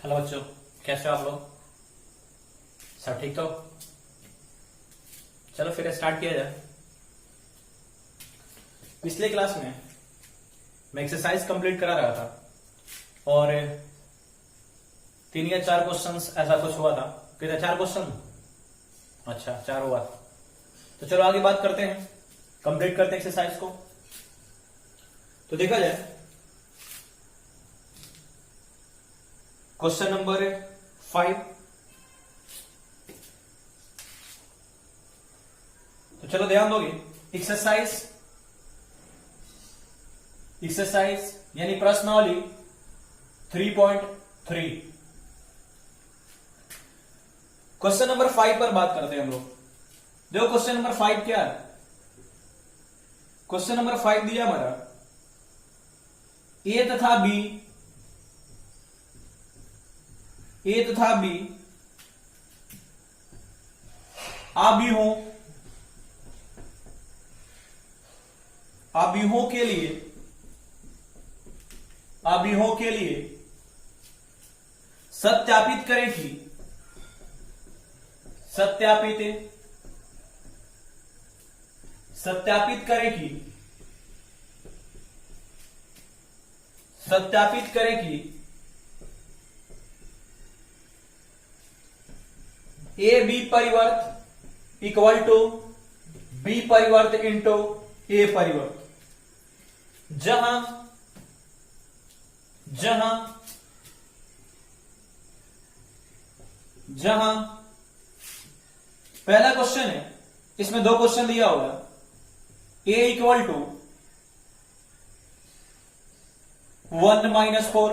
Hello बच्चों, कैसे हो आप लोग? सब ठीक तो? चलो फिर स्टार्ट किया जाए। पिछले क्लास में मैं एक्सरसाइज कंप्लीट करा रहा था और 3 या 4 क्वेश्चंस ऐसा कुछ हुआ था। कितने? 4 क्वेश्चन? अच्छा, 4 हुआ। तो चलो आगे बात करते हैं, कंप्लीट करते हैं एक्सरसाइज को। तो देखा जाए क्वेश्चन नंबर 5। तो चलो ध्यान दोगे, एक्सरसाइज यानी प्रश्नावली 3.3 क्वेश्चन नंबर 5 पर बात करते हैं हम लोग। देखो क्वेश्चन नंबर 5 क्या है। क्वेश्चन नंबर 5 दिया हमारा ए तथा बी अभियों के लिए सत्यापित करें कि ए बी परिवर्त इक्वल टू बी परिवर्त इंटू ए परिवर्त, जहां पहला क्वेश्चन है, इसमें 2 क्वेश्चन दिया होगा। A equal to 1 - 4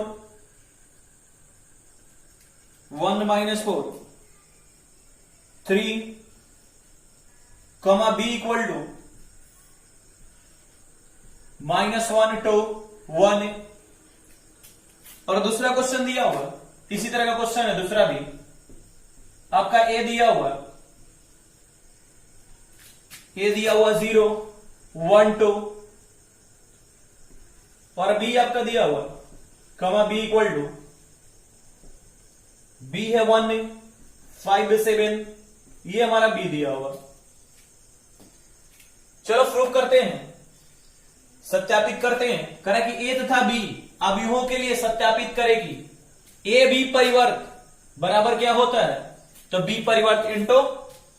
3, B equal to -1 2 1। और दूसरा क्वेश्चन दिया हुआ, इसी तरह का क्वेश्चन है दूसरा भी आपका। ए दिया हुआ 0 1 2 और बी आपका दिया हुआ बी इक्वल टू बी है 1 5 7, ये हमारा बी दिया हुआ। चलो प्रूफ करते हैं, सत्यापित करते हैं। करें कि ए तथा बी अभियों के लिए सत्यापित करें कि ए बी परिवर्त बराबर क्या होता है, तो बी परिवर्त इंटू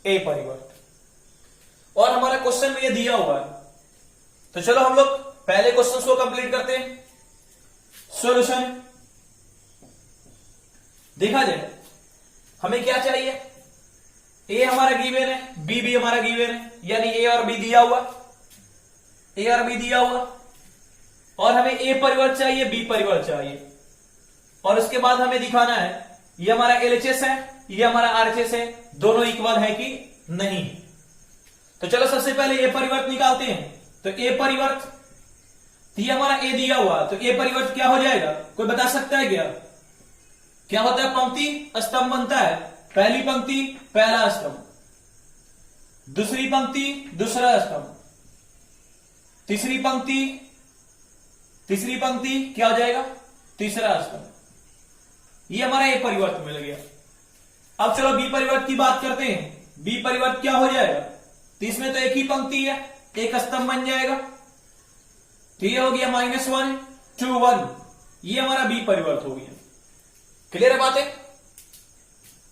ए परिवर्त। और हमारा क्वेश्चन में ये दिया हुआ है। तो चलो हम लोग पहले क्वेश्चन को कंप्लीट करते हैं। सॉल्यूशन देखा जाए, हमें क्या चाहिए। ए हमारा गिवन है, बी भी हमारा गिवन है, यानी ए और बी दिया हुआ, और हमें ए परिवर्त चाहिए, बी परिवर्त चाहिए। और उसके बाद हमें दिखाना है ये हमारा एलएचएस है, ये हमारा आरएचएस है, दोनों इक्वल है कि नहीं। तो चलो सबसे पहले ए परिवर्त निकालते हैं। तो ए परिवर्त, तो ये हमारा ए दिया हुआ, तो ए परिवर्त क्या हो जाएगा, कोई बता सकता है क्या होता है? पंक्ति स्तंभ बनता है। पहली पंक्ति पहला स्तंभ, दूसरी पंक्ति दूसरा स्तंभ, तीसरी पंक्ति क्या हो जाएगा? तीसरा स्तंभ। ये हमारा ए परिवर्त मिल गया। अब चलो बी परिवर्त की बात करते हैं। बी परिवर्त क्या हो जाएगा? तो इसमें तो एक ही पंक्ति है, एक स्तंभ बन जाएगा। तो ये हो गया -1 2 1, ये हमारा बी परिवर्त हो गया। क्लियर है बात है?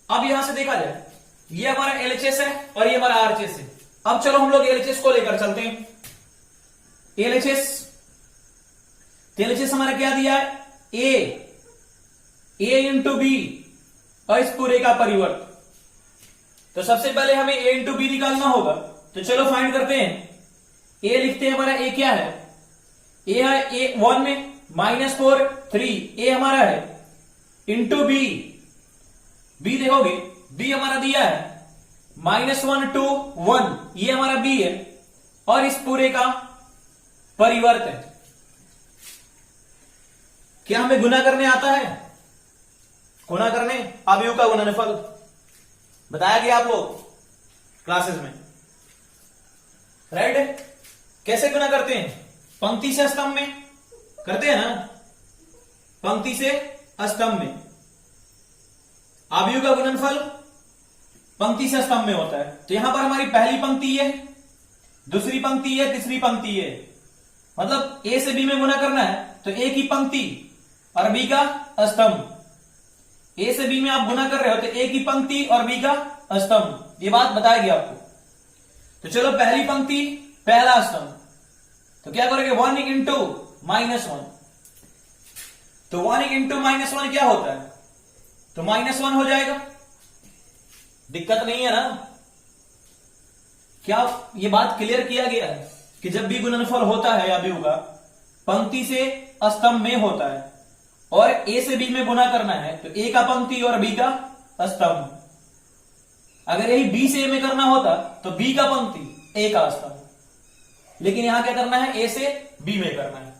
अब यहां से देखा जाए, ये हमारा एलएचएस है और ये हमारा आरएचएस है। अब चलो हम लोग एलएचएस को लेकर चलते हैं। एलएचएस हमारा क्या दिया है? ए इंटू बी और इस पूरे का परिवर्त। तो सबसे पहले हमें ए इंटू बी निकालना होगा। तो चलो फाइंड करते हैं। ए लिखते हैं, हमारा ए क्या है? ए है ए 1 में -4 3, ए हमारा है इंटू बी देखोगे, बी हमारा दिया है -1 2 1, ये हमारा बी है और इस पूरे का परिवर्त है। क्या हमें गुना करने आता है? गुना करने, अवयव का गुणनफल बताया गया आप लोग क्लासेस में, राइट? कैसे गुना करते हैं? पंक्ति से स्तंभ में करते हैं ना, पंक्ति से स्तंभ में। अवयव का गुणनफल पंक्ति से स्तंभ में होता है। तो यहां पर हमारी पहली पंक्ति है, दूसरी पंक्ति है, तीसरी पंक्ति है, मतलब ए से बी में गुना करना है तो ए की पंक्ति और बी का स्तंभ। ए से बी में आप गुना कर रहे हो तो ए की पंक्ति और बी का स्तंभ, ये बात बताया गया आपको। तो चलो पहली पंक्ति पहला स्तंभ, तो क्या करोगे 1 इंटू -1। तो 1 इंटू -1 क्या होता है, तो -1 हो जाएगा, दिक्कत नहीं है ना। क्या ये बात क्लियर किया गया है कि जब भी गुणनफल होता है अवयव का पंक्ति से स्तंभ में होता है और ए से बी में गुना करना है तो ए का पंक्ति और बी का स्तंभ। अगर यही बी से ए में करना होता तो बी का पंक्ति ए का स्तंभ, लेकिन यहां क्या करना है, ए से बी में करना है।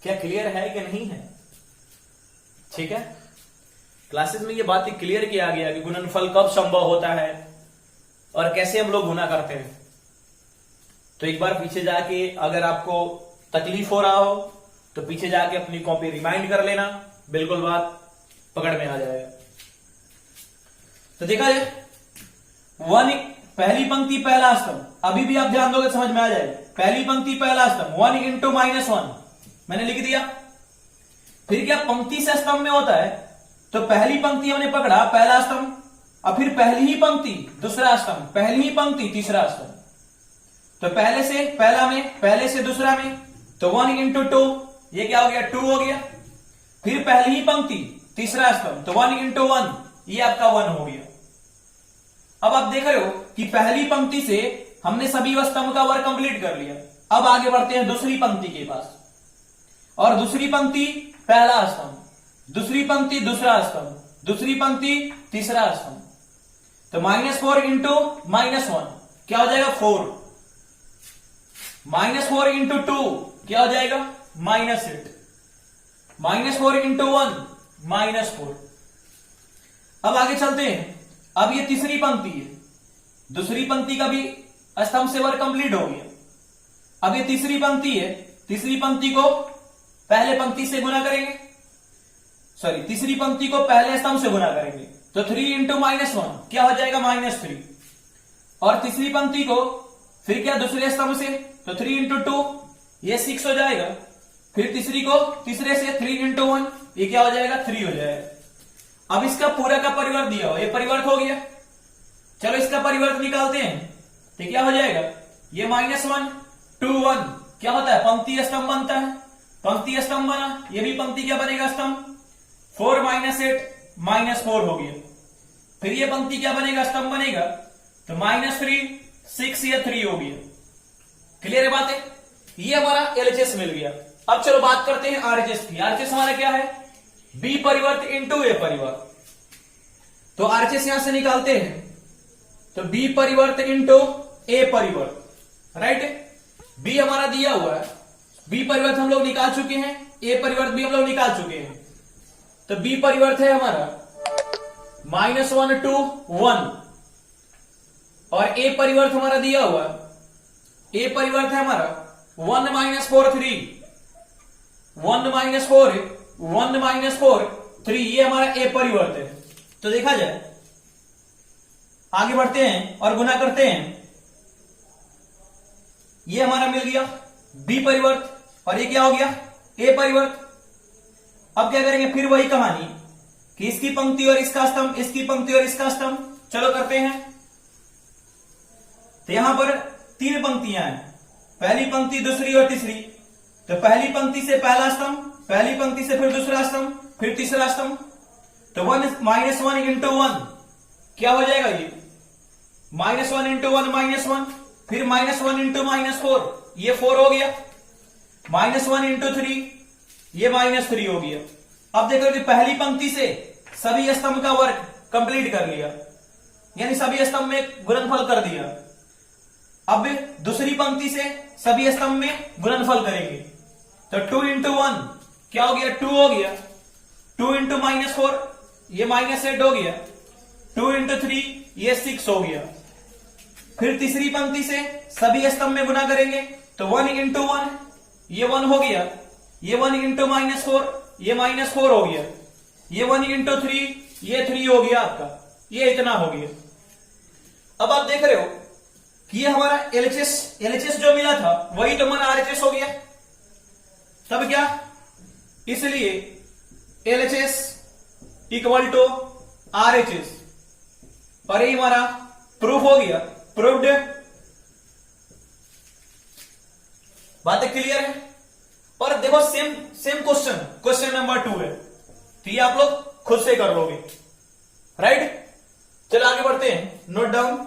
क्या क्लियर है कि नहीं है? ठीक है, क्लासेस में ये बात क्लियर किया गया कि गुणनफल कब संभव होता है और कैसे हम लोग गुना करते हैं। तो एक बार पीछे जाके अगर आपको तकलीफ हो रहा हो तो पीछे जाके अपनी कॉपी रिमाइंड कर लेना, बिल्कुल बात पकड़ में आ जाएगा। तो देखा जाए 1 पहली पंक्ति पहला स्तंभ, अभी भी आप ध्यान दोगे समझ में आ जाएगा। पहली पंक्ति पहला स्तंभ 1 इंटू -1 मैंने लिख दिया। फिर क्या पंक्ति से स्तंभ में होता है तो पहली पंक्ति हमने पकड़ा पहला स्तंभ, और फिर पहली ही पंक्ति दूसरा स्तंभ, पहली ही पंक्ति तीसरा स्तंभ। तो पहले से पहला में, पहले से दूसरा में, तो 1 इंटू 2 ये क्या हो गया, 2 हो गया। फिर पहली ही पंक्ति तीसरा स्तंभ, तो 1 इंटू 1 ये आपका 1 हो गया। अब आप देख रहे हो कि पहली पंक्ति से हमने सभी स्तंभ का वर्क कंप्लीट कर लिया। अब आगे बढ़ते हैं दूसरी पंक्ति के पास, और दूसरी पंक्ति पहला स्तंभ, दूसरी पंक्ति दूसरा स्तंभ, दूसरी पंक्ति तीसरा स्तंभ। तो -4 इंटू -1 क्या हो जाएगा, 4। -4 इंटू 2 क्या हो जाएगा, -8। -4 इंटू 1 -4। अब आगे चलते हैं। अब ये तीसरी पंक्ति है, दूसरी पंक्ति का भी स्तंभ से वर्क कंप्लीट हो गया। अब ये तीसरी पंक्ति है, तीसरी पंक्ति को पहले पंक्ति से गुना करेंगे, सॉरी तीसरी पंक्ति को पहले स्तंभ से गुना करेंगे तो 3 इंटू -1 क्या हो जाएगा, -3। और तीसरी पंक्ति को फिर क्या दूसरे स्तंभ से, तो 3 इंटू 2 ये 6 हो जाएगा। फिर तीसरी को तीसरे से 3 इंटू 1 ये क्या हो जाएगा, 3 हो जाएगा। अब इसका पूरा का परिवर्त दिया हो, ये परिवर्त हो गया। चलो इसका परिवर्त निकालते हैं तो क्या हो जाएगा, ये -1 2 1 क्या होता है, पंक्ति स्तंभ बनता है। पंक्ति स्तंभ बना, ये भी पंक्ति क्या बनेगा, स्तंभ। 4 -8 -4 हो गया। फिर ये पंक्ति क्या बनेगा, स्तंभ बनेगा, तो -3 6 या 3 हो गया। क्लियर है बात है, ये हमारा एलएचएस मिल गया। अब चलो बात करते हैं आरएचएस की। आरएचएस हमारा क्या है, बी परिवर्त इंटू ए परिवर्त। तो आरएचएस यहां से निकालते हैं, तो बी परिवर्त इंटू ए परिवर्त, राइट। बी हमारा दिया हुआ है, बी परिवर्त हम लोग निकाल चुके हैं, ए परिवर्त भी हम लोग निकाल चुके हैं। तो बी परिवर्त है हमारा -1 2 1, और ए परिवर्त हमारा दिया हुआ, ए परिवर्त है हमारा 1 -4 3, 1 -4 1 -4 3, ये हमारा ए परिवर्त है। तो देखा जाए आगे बढ़ते हैं और गुना करते हैं। ये हमारा मिल गया बी परिवर्त, और ये क्या हो गया, ए परिवर्त। अब क्या करेंगे, फिर वही कहानी कि इसकी पंक्ति और इसका स्तंभ, इसकी पंक्ति और इसका स्तंभ। चलो करते हैं। तो यहां पर 3 पंक्तियां हैं, पहली पंक्ति दूसरी और तीसरी। तो पहली पंक्ति से पहला स्तंभ, पहली पंक्ति से फिर दूसरा स्तंभ, फिर तीसरा स्तंभ। तो 1 इंटू 1 क्या हो जाएगा, ये -1 इंटू 1 -1, फिर -1 इंटू -4 ये 4 हो गया। -1 इंटू 3 ये -3 हो गया। अब देखो कि पहली पंक्ति से सभी स्तंभ का वर्क कंप्लीट कर लिया, यानी सभी स्तंभ में गुणनफल कर दिया। अब दूसरी पंक्ति से सभी स्तंभ में गुणनफल करेंगे, तो 2 इंटू 1 क्या हो गया, 2 हो गया। 2 इंटू -4 ये -8 हो गया। 2 इंटू 3 ये 6 हो गया। फिर तीसरी पंक्ति से सभी स्तंभ में गुना करेंगे, तो 1 इंटू 1 ये 1 हो गया। ये 1 इंटू -4 ये -4 हो गया। ये 1 इंटू 3 ये 3 हो गया आपका, ये इतना हो गया। अब आप देख रहे हो कि ये हमारा एलएचएस जो मिला था वही तो हमारा आरएचएस हो गया। तब क्या, इसलिए एलएचएस इक्वल टू आरएचएस, और ये हमारा प्रूफ हो गया, प्रूव्ड। बातें क्लियर है। और देखो सेम क्वेश्चन नंबर 2 है, तो ये आप लोग खुद से कर लोगे, राइट। चलो आगे बढ़ते हैं, नोट डाउन।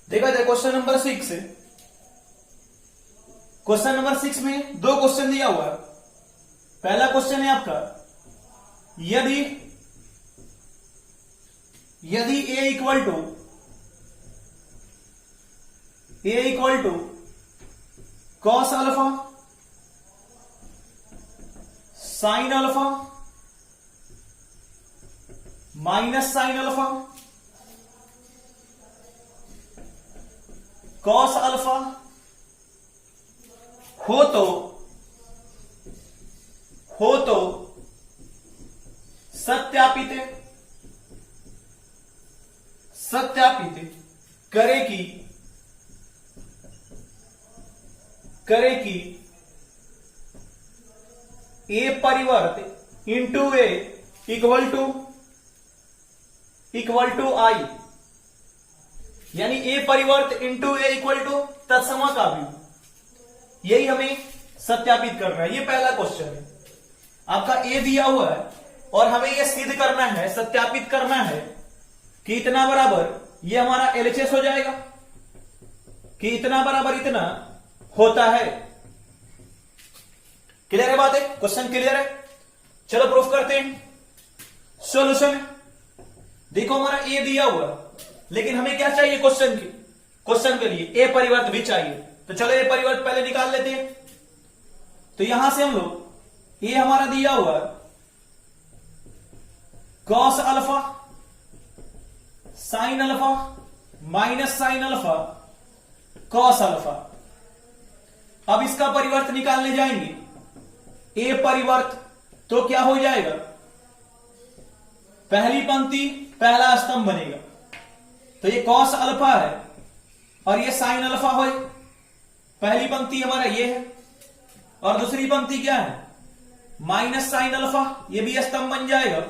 देखा जाए क्वेश्चन नंबर 6 है। क्वेश्चन नंबर 6 में 2 क्वेश्चन दिया हुआ है। पहला क्वेश्चन है आपका, यदि A equal to cos alpha sine alpha minus sine alpha cos alpha हो तो सत्यापित करे कि ए परिवर्त into A equal to I, यानी ए परिवर्त इंटू ए इक्वल टू तत्समाकाव्य। यही हमें सत्यापित करना है। ये पहला क्वेश्चन है आपका, ए दिया हुआ है और हमें यह सिद्ध करना है, सत्यापित करना है कि इतना बराबर ये हमारा एलएचएस हो जाएगा, कि इतना बराबर इतना होता है। क्लियर है बात है? क्वेश्चन क्लियर है? चलो प्रूफ करते हैं। सॉल्यूशन देखो, हमारा ए दिया हुआ, लेकिन हमें क्या चाहिए क्वेश्चन के लिए ए परिवर्त भी चाहिए। तो चलो ए परिवर्त पहले निकाल लेते हैं। तो यहां से हम लोग ए हमारा दिया हुआ cos alpha sine alpha minus sine alpha cos alpha. अब इसका परिवर्त निकालने जाएंगे, ए परिवर्त तो क्या हो जाएगा, पहली पंक्ति पहला स्तंभ बनेगा। तो ये कॉस अल्फा है और ये साइन अल्फा हो, पहली पंक्ति हमारा ये है और दूसरी पंक्ति क्या है, माइनस साइन अल्फा, ये भी स्तंभ बन जाएगा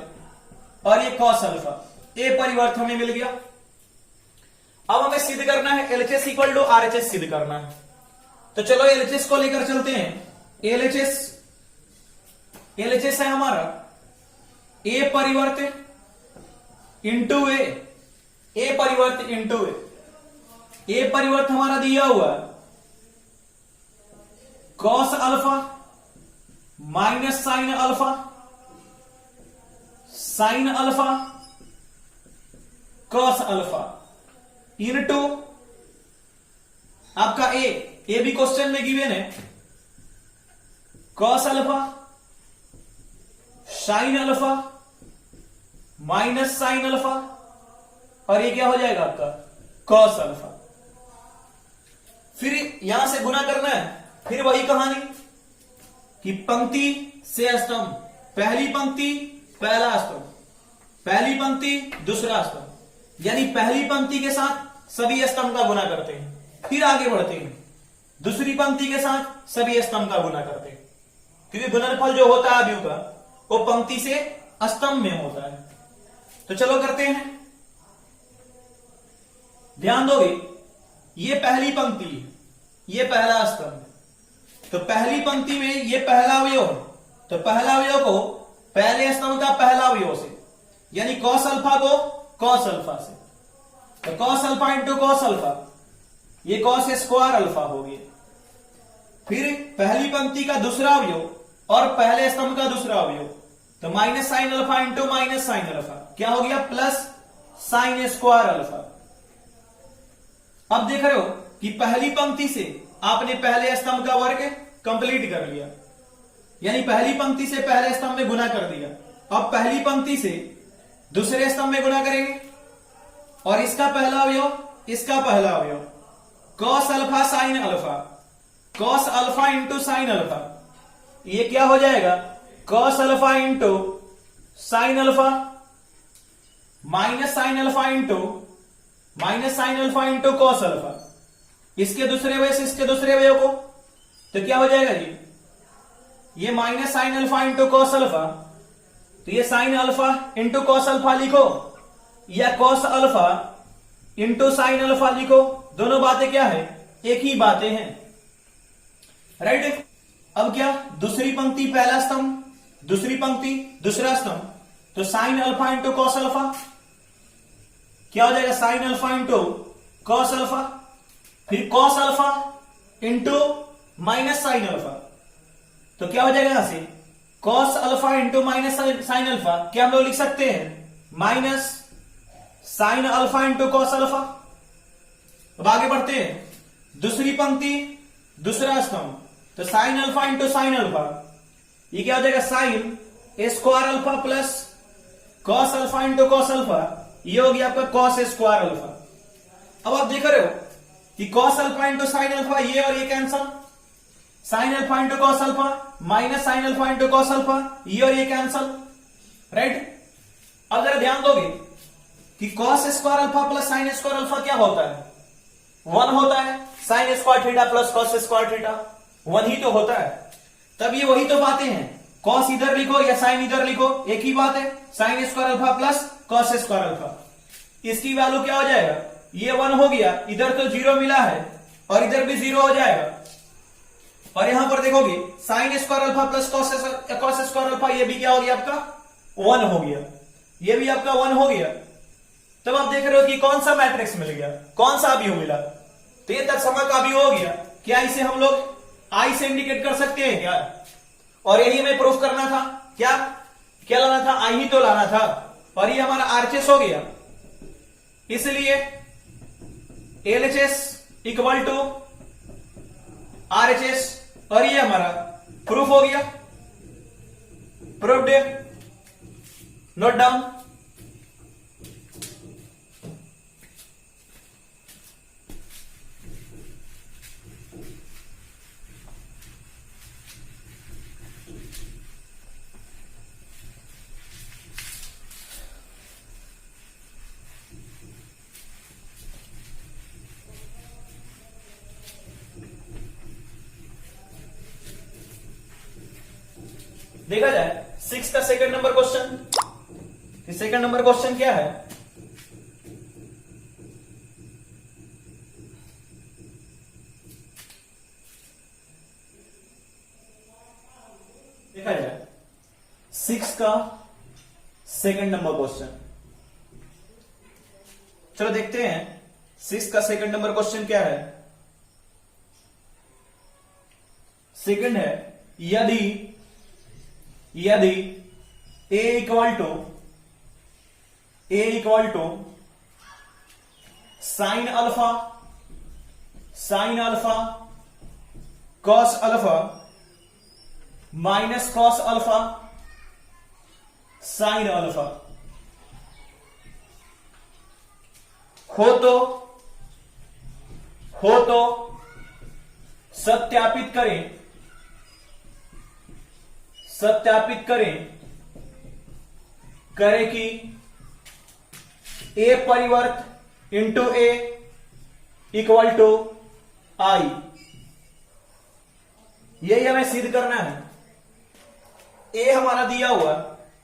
और ये कॉस अल्फा। ए परिवर्त हमें मिल गया। अब हमें सिद्ध करना है एलएचएस इक्वल टू आरएचएस सिद्ध करना है। तो चलो एलएचएस को लेकर चलते हैं। एलएचएस है हमारा ए परिवर्त इंटू ए परिवर्त इंटू ए परिवर्त हमारा दिया हुआ cos alpha minus sine alpha sine alpha cos alpha into आपका ए भी क्वेश्चन में गिवन है, cos alpha sine alpha minus sine alpha और ये क्या हो जाएगा आपका कॉस अल्फा। फिर यहां से गुना करना है, फिर वही कहानी कि पंक्ति से स्तंभ, पहली पंक्ति पहला स्तंभ, पहली पंक्ति दूसरा स्तंभ, यानी पहली पंक्ति के साथ सभी स्तंभ का गुना करते हैं, फिर आगे बढ़ते हैं, दूसरी पंक्ति के साथ सभी स्तंभ का गुना करते हैं, क्योंकि गुणनफल जो होता है अवयव का वो पंक्ति से स्तंभ में होता है। तो चलो करते हैं, ध्यान दोगे, ये पहली पंक्ति है, ये पहला स्तंभ, तो पहली पंक्ति में ये पहला अवयव तो पहला अवयव को पहले स्तंभ का पहला अवयव से, यानी कॉस अल्फा को कॉस अल्फा से, तो cos alpha into cos alpha, ये कॉस स्क्वायर अल्फा हो गया। फिर पहली पंक्ति का दूसरा अवयव और पहले स्तंभ का दूसरा अवयव, तो minus sine alpha into minus sine alpha, क्या हो गया प्लस साइन स्क्वायर अल्फा। अब देख रहे हो कि पहली पंक्ति से आपने पहले स्तंभ का वर्ग कंप्लीट कर लिया, यानी पहली पंक्ति से पहले स्तंभ में गुना कर दिया। अब पहली पंक्ति से दूसरे स्तंभ में गुना करेंगे और इसका पहला अवयव, इसका पहला अवयव, cos alpha sine alpha, cos alpha into sine alpha, ये क्या हो जाएगा cos alpha into sine alpha minus sine alpha into cos alpha. इसके दूसरे अवयव से इसके दूसरे अवयव को, तो क्या हो जाएगा जी, ये minus sine alpha into cos alpha, तो ये sign alpha into cos alpha लिखो या cos alpha into sine alpha लिखो, दोनों बातें क्या है, एक ही बातें हैं, राइट। अब क्या, दूसरी पंक्ति पहला स्तंभ, दूसरी पंक्ति दूसरा स्तंभ, तो sine alpha into cos alpha, क्या हो जाएगा sine alpha into cos alpha, फिर cos alpha into minus sine alpha, तो क्या हो जाएगा यहां से cos alpha into minus sine alpha, क्या हम लोग लिख सकते हैं minus sine alpha into cos alpha. अब आगे बढ़ते हैं, दूसरी पंक्ति दूसरा स्तंभ, तो sine alpha into sine alpha, ये क्या हो जाएगा sine square alpha plus cos alpha into cos alpha, ये हो गया आपका कॉस स्क्वायर अल्फा। अब आप देख रहे हो कि cos alpha into sine alpha, ये और ये cancel, sign alpha into cos alpha minus sine alpha into cos alpha, ये और ये कैंसल, राइट। अब जरा ध्यान दोगे कि cos square alpha plus sign square alpha क्या होता है, 1 होता है, sign square theta plus cos square theta 1 ही तो होता है। तब ये वही तो बातें हैं, कॉस इधर लिखो या साइन इधर लिखो, एक ही बात है, sign square alpha plus cos square alpha. इसकी वैल्यू क्या हो जाएगा, ये 1 हो गया, इधर तो 0 मिला है और इधर भी 0 हो जाएगा। और यहां पर देखोगे sign square alpha plus cos square alpha, ये भी क्या हो गया आपका 1 हो गया, ये भी आपका 1 हो गया। तब आप देख रहे हो कि कौन सा मैट्रिक्स मिल गया, कौन सा अवयव मिला, तो ये तत्समक अवयव हो गया। क्या इसे हम लोग आई से इंडिकेट कर सकते हैं क्या, और यही हमें प्रूफ करना था, क्या क्या लाना था, आई ही तो लाना था, और ये हमारा आरएचएस हो गया। इसलिए एलएचएस इक्वल टू आरएचएस, और ये हमारा प्रूफ हो गया, प्रूफ्ड। Note down. देखा जाए 6 का second number question. Second number question क्या है, देखा जाए 6 का सेकंड नंबर क्वेश्चन। चलो देखते हैं 6 का सेकंड नंबर क्वेश्चन क्या है। सेकंड है, यदि a equal to sine alpha cos alpha minus cos alpha sine alpha हो तो सत्यापित करें कि a परिवर्त into a equal to I. यही हमें सिद्ध करना है। a हमारा दिया हुआ,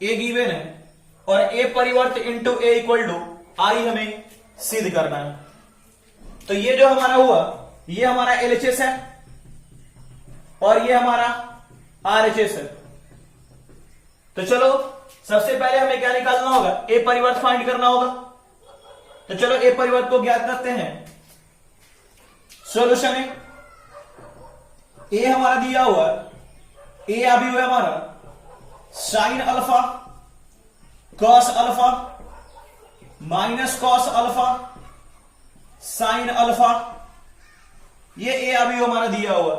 a गिवन है, और a परिवर्त इंटू a इक्वल टू आई हमें सिद्ध करना है। तो ये जो हमारा हुआ, ये हमारा एलएचएस है और ये हमारा आरएचएस है। तो चलो सबसे पहले हमें क्या निकालना होगा, ए परिवर्त फाइंड करना होगा। तो चलो ए परिवर्त को ज्ञात करते हैं। सॉल्यूशन है, ए हमारा दिया हुआ, ए अभी हुआ हमारा sign alpha cos alpha minus cos alpha sine alpha, ये ए अभी हमारा दिया हुआ।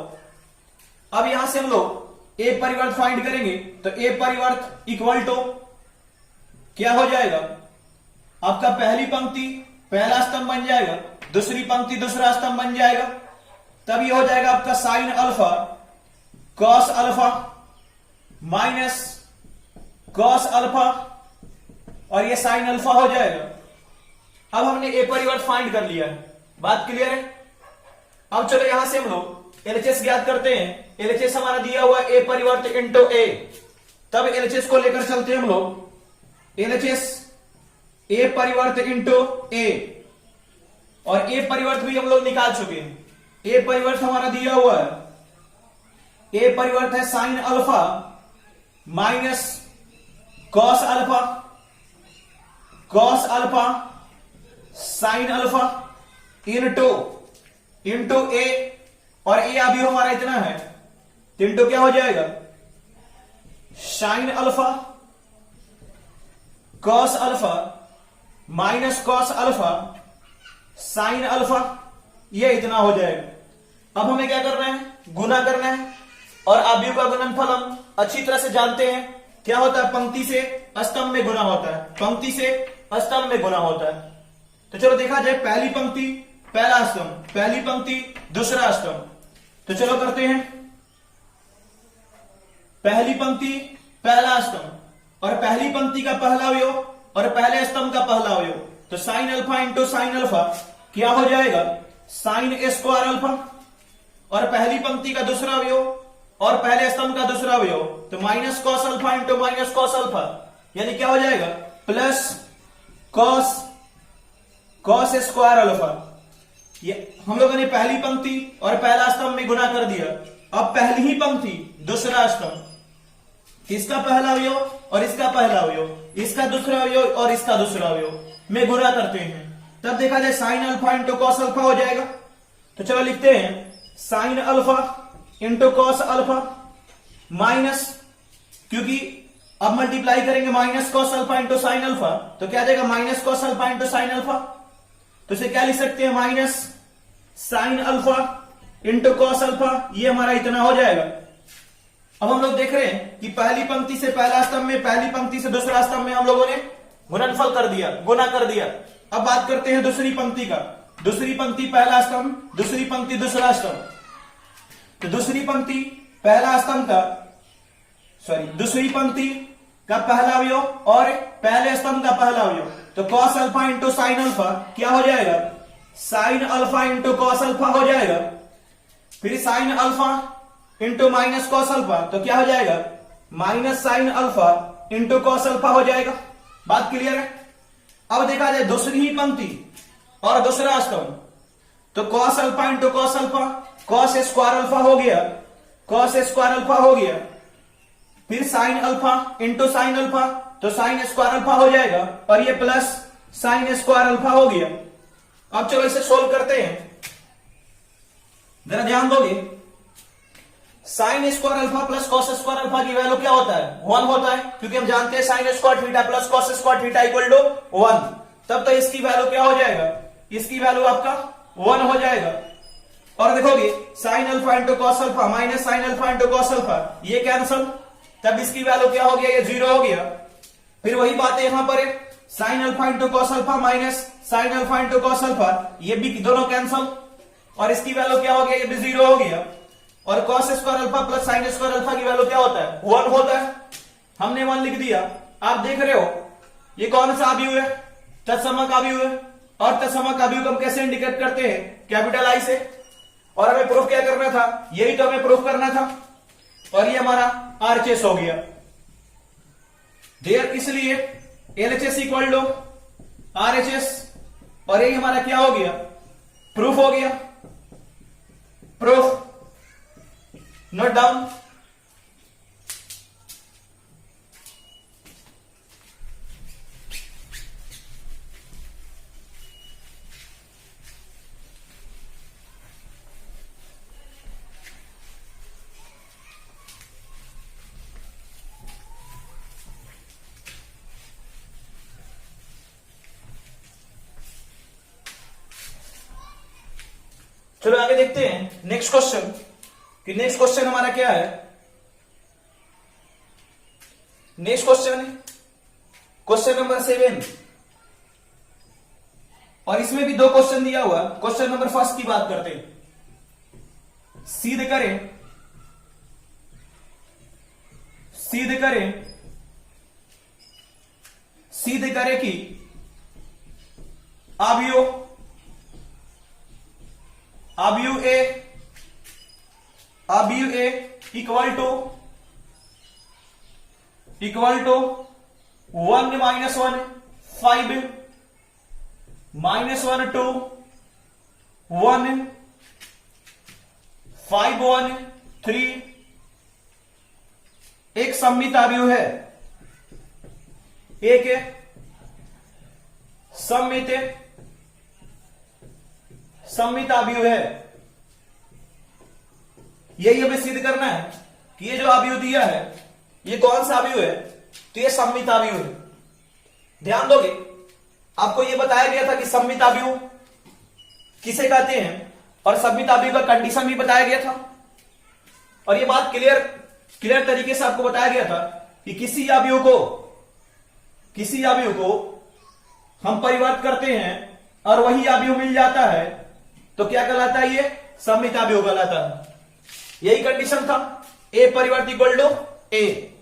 अब यहां से हम लोग ए परिवर्त फाइंड करेंगे, तो ए परिवर्त इक्वल टू क्या हो जाएगा, आपका पहली पंक्ति पहला स्तंभ बन जाएगा, दूसरी पंक्ति दूसरा स्तंभ बन जाएगा। तब ये हो जाएगा आपका sign alpha cos alpha minus cos alpha, और ये साइन अल्फा हो जाएगा। अब हमने ए परिवर्त फाइंड कर लिया है, बात क्लियर है। अब चलो यहां से हम लोग एलएचएस ज्ञात करते हैं। एलएचएस हमारा दिया हुआ ए परिवर्त इंटू ए, तब एलएचएस को लेकर चलते हैं हम लोग। एलएचएस ए परिवर्त इंटू ए, और ए परिवर्त भी हम लोग निकाल चुके हैं। ए परिवर्त हमारा दिया हुआ है, ए परिवर्त है sine alpha minus cos alpha sine alpha into A, और ए अभी हमारा इतना है, इंटू क्या हो जाएगा sine alpha cos alpha minus cos alpha sine alpha, ये इतना हो जाएगा। अब हमें क्या करना है, गुना करना है, और अवयव का गुणनफल हम अच्छी तरह से जानते हैं। क्या होता है, पंक्ति से स्तंभ में गुना होता है, पंक्ति से स्तंभ में गुना होता है। तो चलो देखा जाए, पहली पंक्ति पहला स्तंभ, पहली पंक्ति दूसरा स्तंभ। तो चलो करते हैं, पहली पंक्ति पहला स्तंभ, और पहली पंक्ति का पहला अवयव और पहले स्तंभ का पहला अवयव, तो sine alpha into sine alpha क्या हो जाएगा, साइन स्क्वायर अल्फा, और पहली पंक्ति का दूसरा अवयव और पहले स्तंभ का दूसरा अवयव, तो minus cos alpha into minus cos alpha, यानी क्या हो जाएगा प्लस कॉस स्क्वायर अल्फा। ये हम लोगों ने पहली पंक्ति और पहला स्तंभ में गुना कर दिया। अब पहली ही पंक्ति दूसरा स्तंभ, इसका पहला अवयव और इसका पहला अवयव, इसका दूसरा अवयव और इसका दूसरा अवयव में गुना करते हैं, तब देखा जाए sign alpha into cos alpha हो जाएगा। तो चलो लिखते हैं sign alpha into cos alpha minus, क्योंकि अब मल्टीप्लाई करेंगे minus cos alpha into sine alpha, तो क्या जाएगा minus cos alpha into sine alpha. तो इसे क्या लिख सकते हैं, minus sine alpha into cos alpha, ये हमारा इतना हो जाएगा। अब हम लोग देख रहे हैं कि पहली पंक्ति से पहला स्तंभ में, पहली पंक्ति से दूसरा स्तंभ में हम लोगों ने गुणनफल कर दिया, गुना कर दिया। अब बात करते हैं दूसरी पंक्ति का, दूसरी पंक्ति पहला स्तंभ, दूसरी पंक्ति दूसरा स्तंभ। तो दूसरी पंक्ति पहला स्तंभ का, दूसरी पंक्ति का पहला अवयव और पहले स्तंभ का पहला अवयव, तो cos alpha into sine alpha क्या हो जाएगा, sine alpha into cos alpha हो जाएगा। फिर sign alpha into minus cos alpha, तो क्या हो जाएगा minus sine alpha into cos alpha हो जाएगा। बात क्लियर है। अब देखा जाए दूसरी ही पंक्ति और दूसरा स्तंभ, तो cos alpha into cos alpha, cos square alpha हो गया, कॉस स्क्वायर अल्फा हो गया। फिर sign alpha into sine alpha, तो साइन स्क्वायर अल्फा हो जाएगा, और ये प्लस साइन स्क्वायर अल्फा हो गया। अब चलो इसे सोल्व करते हैं, जरा ध्यान दोगे। Sign square alpha plus cos square alpha की वैल्यू क्या होता है, 1 होता है, क्योंकि हम जानते हैं sine square theta plus cos square theta equal to 1। तब तो इसकी वैल्यू क्या हो जाएगा, इसकी वैल्यू आपका 1 हो जाएगा। और देखोगे sign alpha into cos alpha minus sine alpha into cos alpha, ये कैंसल, तब इसकी वैल्यू क्या हो गया, ये 0 हो गया। फिर वही बात है यहां पर, sign alpha into cos alpha minus sine alpha into cos alpha, ये भी दोनों कैंसल, और इसकी वैल्यू क्या हो गया, ये भी 0 हो गया। और cos square alpha plus sign square alpha की वैल्यू क्या होता है, 1 होता है। हमने 1 लिख दिया। आप देख रहे हो ये कौन सा अवयव है, तत्समक अवयव है, और तत्समक अवयव को हम कैसे इंडिकेट करते हैं, कैपिटल आई से। और हमें प्रूफ क्या करना था, यही तो हमें प्रूफ करना था, और ये हमारा आरएचएस हो गया देयर, इसलिए एलएचएस इक्वल टू आरएचएस, और ये हमारा क्या हो गया, प्रूफ हो गया। Proof note down. चलो आगे देखते हैं नेक्स्ट क्वेश्चन, कि नेक्स्ट क्वेश्चन हमारा क्या है। नेक्स्ट क्वेश्चन, क्वेश्चन नंबर 7, और इसमें भी 2 क्वेश्चन दिया हुआ। क्वेश्चन नंबर फर्स्ट की बात करते हैं। सिद्ध करें कि अवयव ए इक्वल टू 1 - 1 5 -1 2 1 5 1 3 एक सममित अवयव है, एक सममित अवयव है। यही हमें सिद्ध करना है कि ये जो अवयव दिया है ये कौन सा अवयव है, तो ये सममित अवयव है। ध्यान दोगे, आपको ये बताया गया था कि सममित अवयव किसे कहते हैं, और सममित अवयव का कंडीशन भी बताया गया था, और ये बात क्लियर तरीके से आपको बताया गया था कि किसी अवयव को हम परिवर्त करते हैं और वही अवयव मिल जाता है तो क्या कहलाता है, ये सममित अवयव कहलाता है। यही कंडीशन था, ए परिवर्त इक्वल टू ए।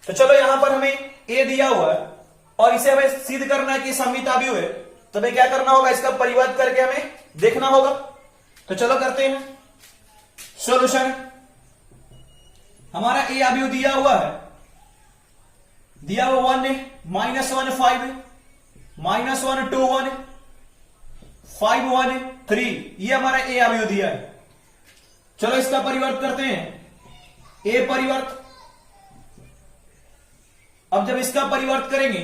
तो चलो यहां पर हमें ए दिया हुआ है और इसे हमें सिद्ध करना है कि सममित अवयव है, तो हमें क्या करना होगा, इसका परिवर्त करके हमें देखना होगा। तो चलो करते हैं सॉल्यूशन। हमारा ए अवयव दिया हुआ 1 -1 5 -1 2 1 5 1 3, ये हमारा ए अवयव दिया है। चलो इसका परिवर्त करते हैं, ए परिवर्त। अब जब इसका परिवर्त करेंगे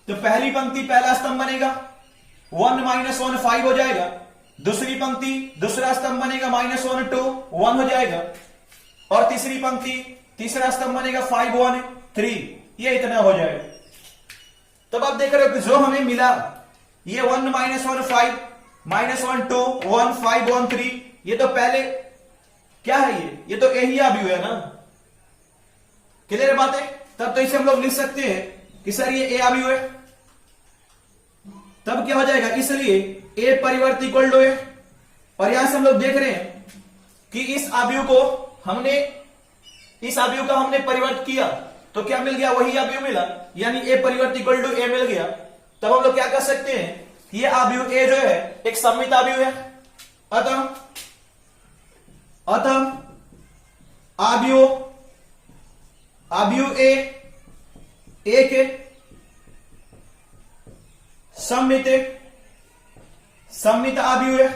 तो पहली पंक्ति पहला स्तंभ बनेगा, 1 - 1 5 हो जाएगा। दूसरी पंक्ति दूसरा स्तंभ बनेगा, -1 2 1 हो जाएगा। और तीसरी पंक्ति तीसरा स्तंभ बनेगा, 5 1 3, ये इतना हो जाएगा। तब आप देख रहे हो कि जो हमें मिला ये 1 - 1 5 -1 2 1 5 1 3, ये तो पहले क्या है, ये तो ए ही अवयव है ना। क्लियर बात है? तब तो इसे हम लोग लिख सकते हैं कि सर ये ए अवयव है। तब क्या हो जाएगा, इसलिए ए परिवर्त इक्वल टू ए। और यहां से हम लोग देख रहे हैं कि इस अवयव का हमने परिवर्त किया तो क्या मिल गया, वही अवयव मिला, यानी ए परिवर्त इक्वल टू ए मिल गया। तब हम लोग क्या कर सकते हैं, ये अवयव ए जो है एक सममित अवयव है। अतः अवयव ए एक सममित अवयव है।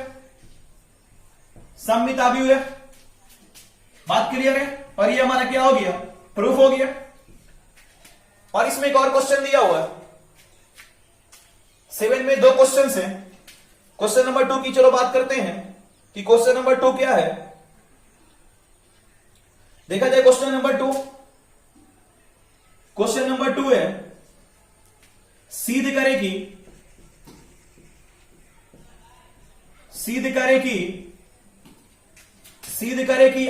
बात क्लियर है? और ये हमारा क्या हो गया, प्रूफ हो गया। और इसमें एक और क्वेश्चन दिया हुआ है, 7 में 2 क्वेश्चन हैं। क्वेश्चन नंबर 2 की चलो बात करते हैं कि क्वेश्चन नंबर 2 क्या है। देखा जाए क्वेश्चन नंबर 2। क्वेश्चन नंबर 2 है, सिद्ध करे कि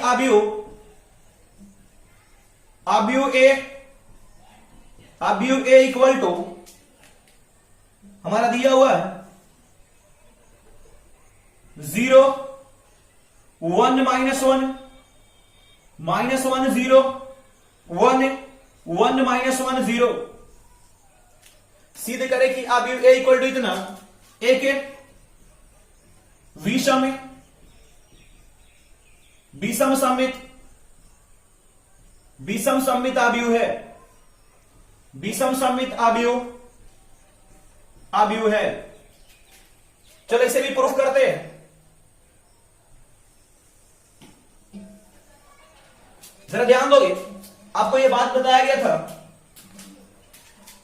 अवयव ए इक्वल टू, हमारा दिया हुआ है 0 1 - 1 -1 0 1 1 - 1 0। सिद्ध करे कि अवयव ए इक्वल टू इतना, एक विषम सममित अवयव है, विषम सममित अवयव है। चलो इसे भी प्रूफ करते हैं। जरा ध्यान दोगे, आपको यह बात बताया गया था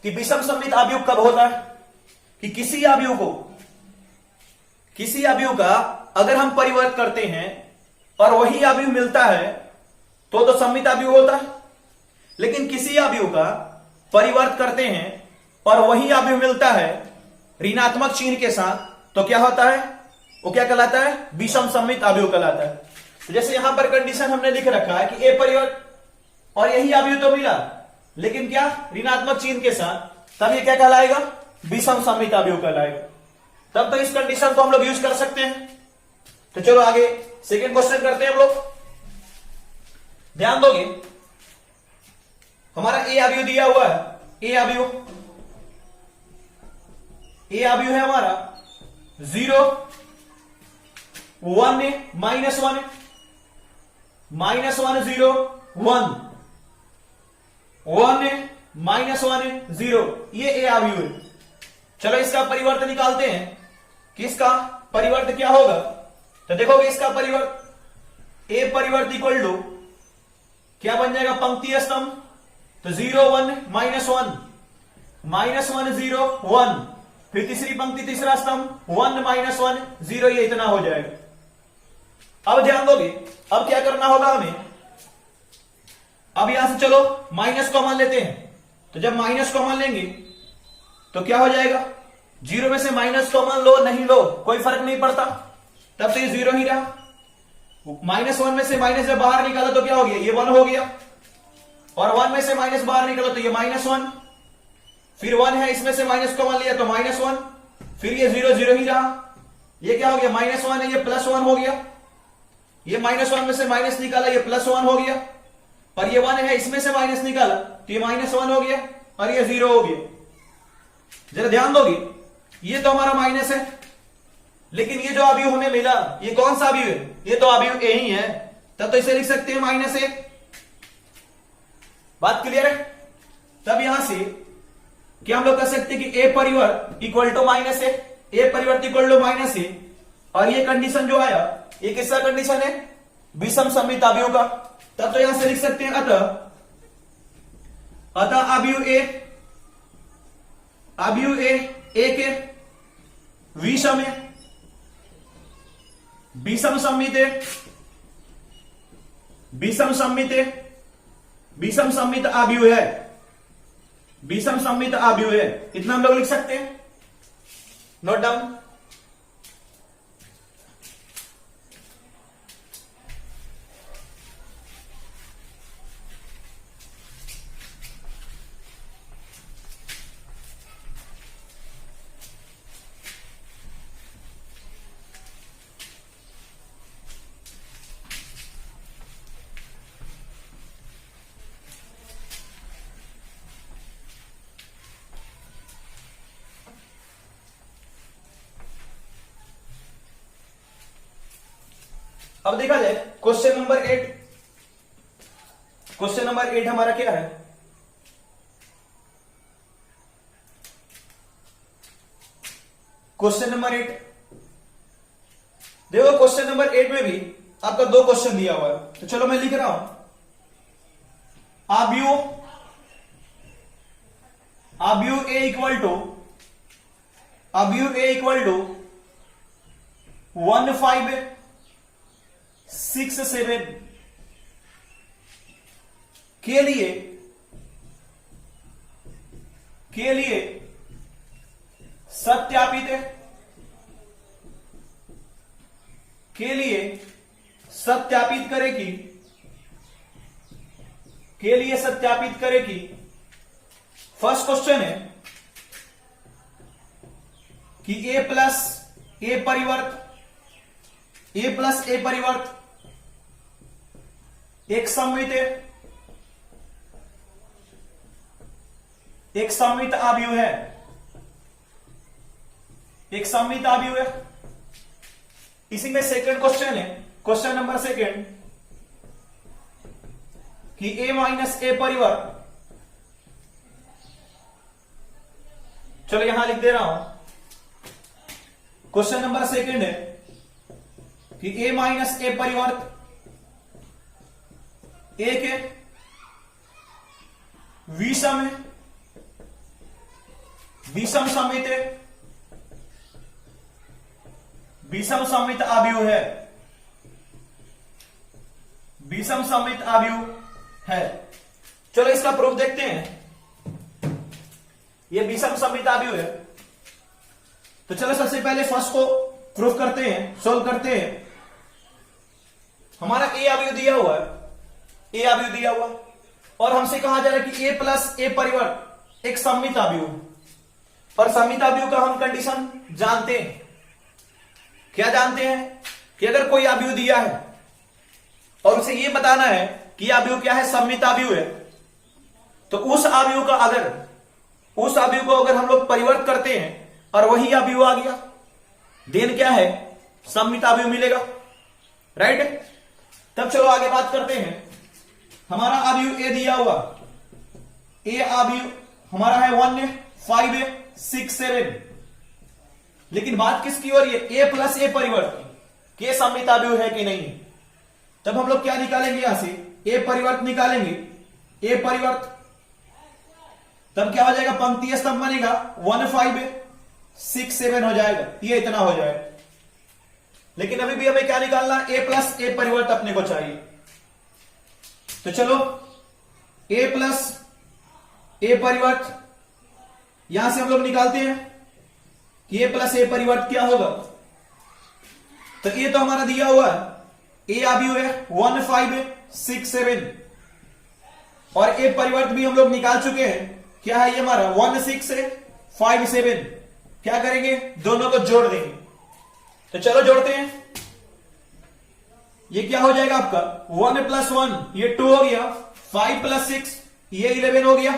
कि विषम सममित अवयव कब होता है, कि किसी अवयव का अगर हम परिवर्त करते हैं और वही अवयव मिलता है तो सममित अवयव होता है। लेकिन किसी अवयव का परिवर्त करते हैं और वही अवयव मिलता है ऋणात्मक चिन्ह के साथ, तो क्या होता है, वो क्या कहलाता है? विषम सममित अवयव कहलाता है। तो जैसे यहां पर कंडीशन हमने लिख रखा है कि ए परिवर्त और यही अवयव तो मिला, लेकिन क्या ऋणात्मक चिन्ह के साथ, तब ये क्या कहलाएगा? विषम सममित अवयव कहलाएगा। तब तो इस कंडीशन को हम लोग यूज कर सकते हैं। तो चलो आगे सेकेंड क्वेश्चन करते हैं हम लोग। ध्यान दोगे, हमारा ए अवयव दिया हुआ है, ए अवयव है हमारा 0 1 -1 -1 0 1 1 -1 0, ये ए अवयव है। चलो इसका परिवर्त निकालते हैं कि इसका परिवर्त क्या होगा। तो देखोगे इसका परिवर्त ए परिवर्त इक्वल टू क्या बन जाएगा? पंक्ति स्तंभ। तो 0 1 -1 -1 0 1, फिर तीसरी पंक्ति तीसरा स्तंभ 1 -1 0, ये इतना हो जाएगा। अब ध्यान दोगे, अब क्या करना होगा हमें? अब यहां से चलो माइनस कॉमन लेते हैं। तो जब माइनस कॉमन लेंगे तो क्या हो जाएगा? 0 में से माइनस कॉमन लो नहीं लो कोई फर्क नहीं पड़ता, तब तो ये 0 ही रहा। -1 में से माइनस जब बाहर निकाला तो क्या हो गया? ये 1 हो गया। और 1 में से माइनस बाहर निकाला तो ये -1, फिर 1 है, इसमें से माइनस कॉमन लिया तो -1, फिर ये 0 0 ही रहा। ये क्या हो गया? -1 है, ये +1 हो गया। ये -1 में से माइनस निकाला, ये +1 हो गया। और ये 1 है, इसमें से माइनस निकाला तो ये -1 हो गया और ये 0 हो गया। जरा ध्यान दोगे, ये तो हमारा माइनस है, लेकिन ये जो अवयव हमें मिला ये कौन सा अवयव है? ये तो अवयव ए ही है, तब तो इसे लिख सकते हैं -1। बात क्लियर है? तब यहां से क्या हम लोग कह सकते हैं कि ए परिवर्त इक्वल टू -a, ए परिवर्त इक्वल टू -a, और ये कंडीशन जो आया ये किसका कंडीशन है? विषम सममित अवयव का। तब तो यहां से लिख सकते हैं अतः अवयव ए के विषम सममित अवयव है, विषम सममित अवयव है। इतना हम लोग लिख सकते हैं। Note down. अब देखा जाए क्वेश्चन नंबर 8। क्वेश्चन नंबर 8 हमारा क्या है? क्वेश्चन नंबर 8 देखो, क्वेश्चन नंबर 8 में भी आपका 2 क्वेश्चन दिया हुआ है। तो चलो मैं लिख रहा हूं, अवयव ए इक्वल टू 1 5 6 7 के लिए सत्यापित करे कि फर्स्ट क्वेश्चन है कि ए प्लस ए परिवर्त एक सममित अवयव है, इसी में सेकंड क्वेश्चन है, क्वेश्चन नंबर 2 कि a माइनस ए परिवर्त, चलो यहां लिख दे रहा हूं, क्वेश्चन नंबर 2 है कि a माइनस ए परिवर्त ए के विषम सममित अवयव है, चलो इसका प्रूफ देखते हैं। ये विषम सममित अवयव है, तो चलो सबसे पहले फर्स्ट को प्रूफ करते हैं, सोल्व करते हैं। हमारा ए अवयव दिया हुआ है, ए अवयव दिया हुआ और हमसे कहा जा रहा है कि ए प्लस ए परिवर्त एक सममित अवयव है। और सममित अवयव का हम कंडीशन जानते हैं। क्या जानते हैं? कि अगर कोई अवयव दिया है और उसे यह बताना है कि अवयव क्या है, सममित अवयव है, तो उस अवयव का उस अवयव को अगर हम लोग परिवर्त करते हैं और वही अवयव आ गया, देन क्या है, सममित अवयव मिलेगा। राइट? तब चलो आगे बात करते हैं। हमारा अवयव ए दिया हुआ, ए अवयव हमारा है 1 5 6 7, लेकिन बात किसकी हो रही है, ए प्लस ए परिवर्त की, ये सममित अवयव है कि नहीं। तब हम लोग क्या निकालेंगे, यहां से ए परिवर्त निकालेंगे, ए परिवर्त, तब क्या हो जाएगा, पंक्ति स्तंभ बनेगा 1 5 6 7 हो जाएगा, ये इतना हो जाएगा। लेकिन अभी भी हमें क्या निकालना, ए प्लस ए परिवर्त अपने को चाहिए। तो चलो ए प्लस ए परिवर्त यहां से हम लोग निकालते हैं कि ए प्लस ए परिवर्त क्या होगा। तो ये तो हमारा दिया हुआ है, ए अवयव है 1 5 6 7 और ए परिवर्त भी हम लोग निकाल चुके हैं। क्या है ये हमारा 1 6 5 7। क्या करेंगे, दोनों को जोड़ देंगे। तो चलो जोड़ते हैं। ये क्या हो जाएगा आपका 1 + 1 ये 2 हो गया, 5 + 6 ये 11 हो गया,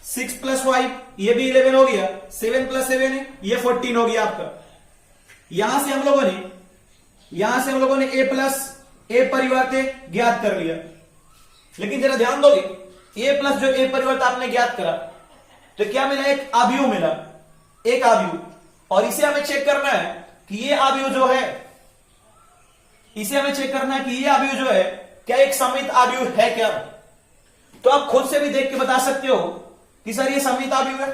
6 + 5 ये भी 11 हो गया, 7 + 7 है ये 14 हो गया आपका। यहां से हम लोगों ने ए प्लस ए परिवर्त ज्ञात कर लिया। लेकिन जरा ध्यान दोगे, ए प्लस जो ए परिवर्त आपने ज्ञात करा तो क्या मिला, एक अवयव मिला, एक अवयव। और इसे हमें चेक करना है कि ये अवयव जो है, इसे हमें चेक करना है कि ये अवयव जो है क्या एक सममित अवयव है क्या। तो आप खुद से भी देख के बता सकते हो कि सर ये सममित अवयव है,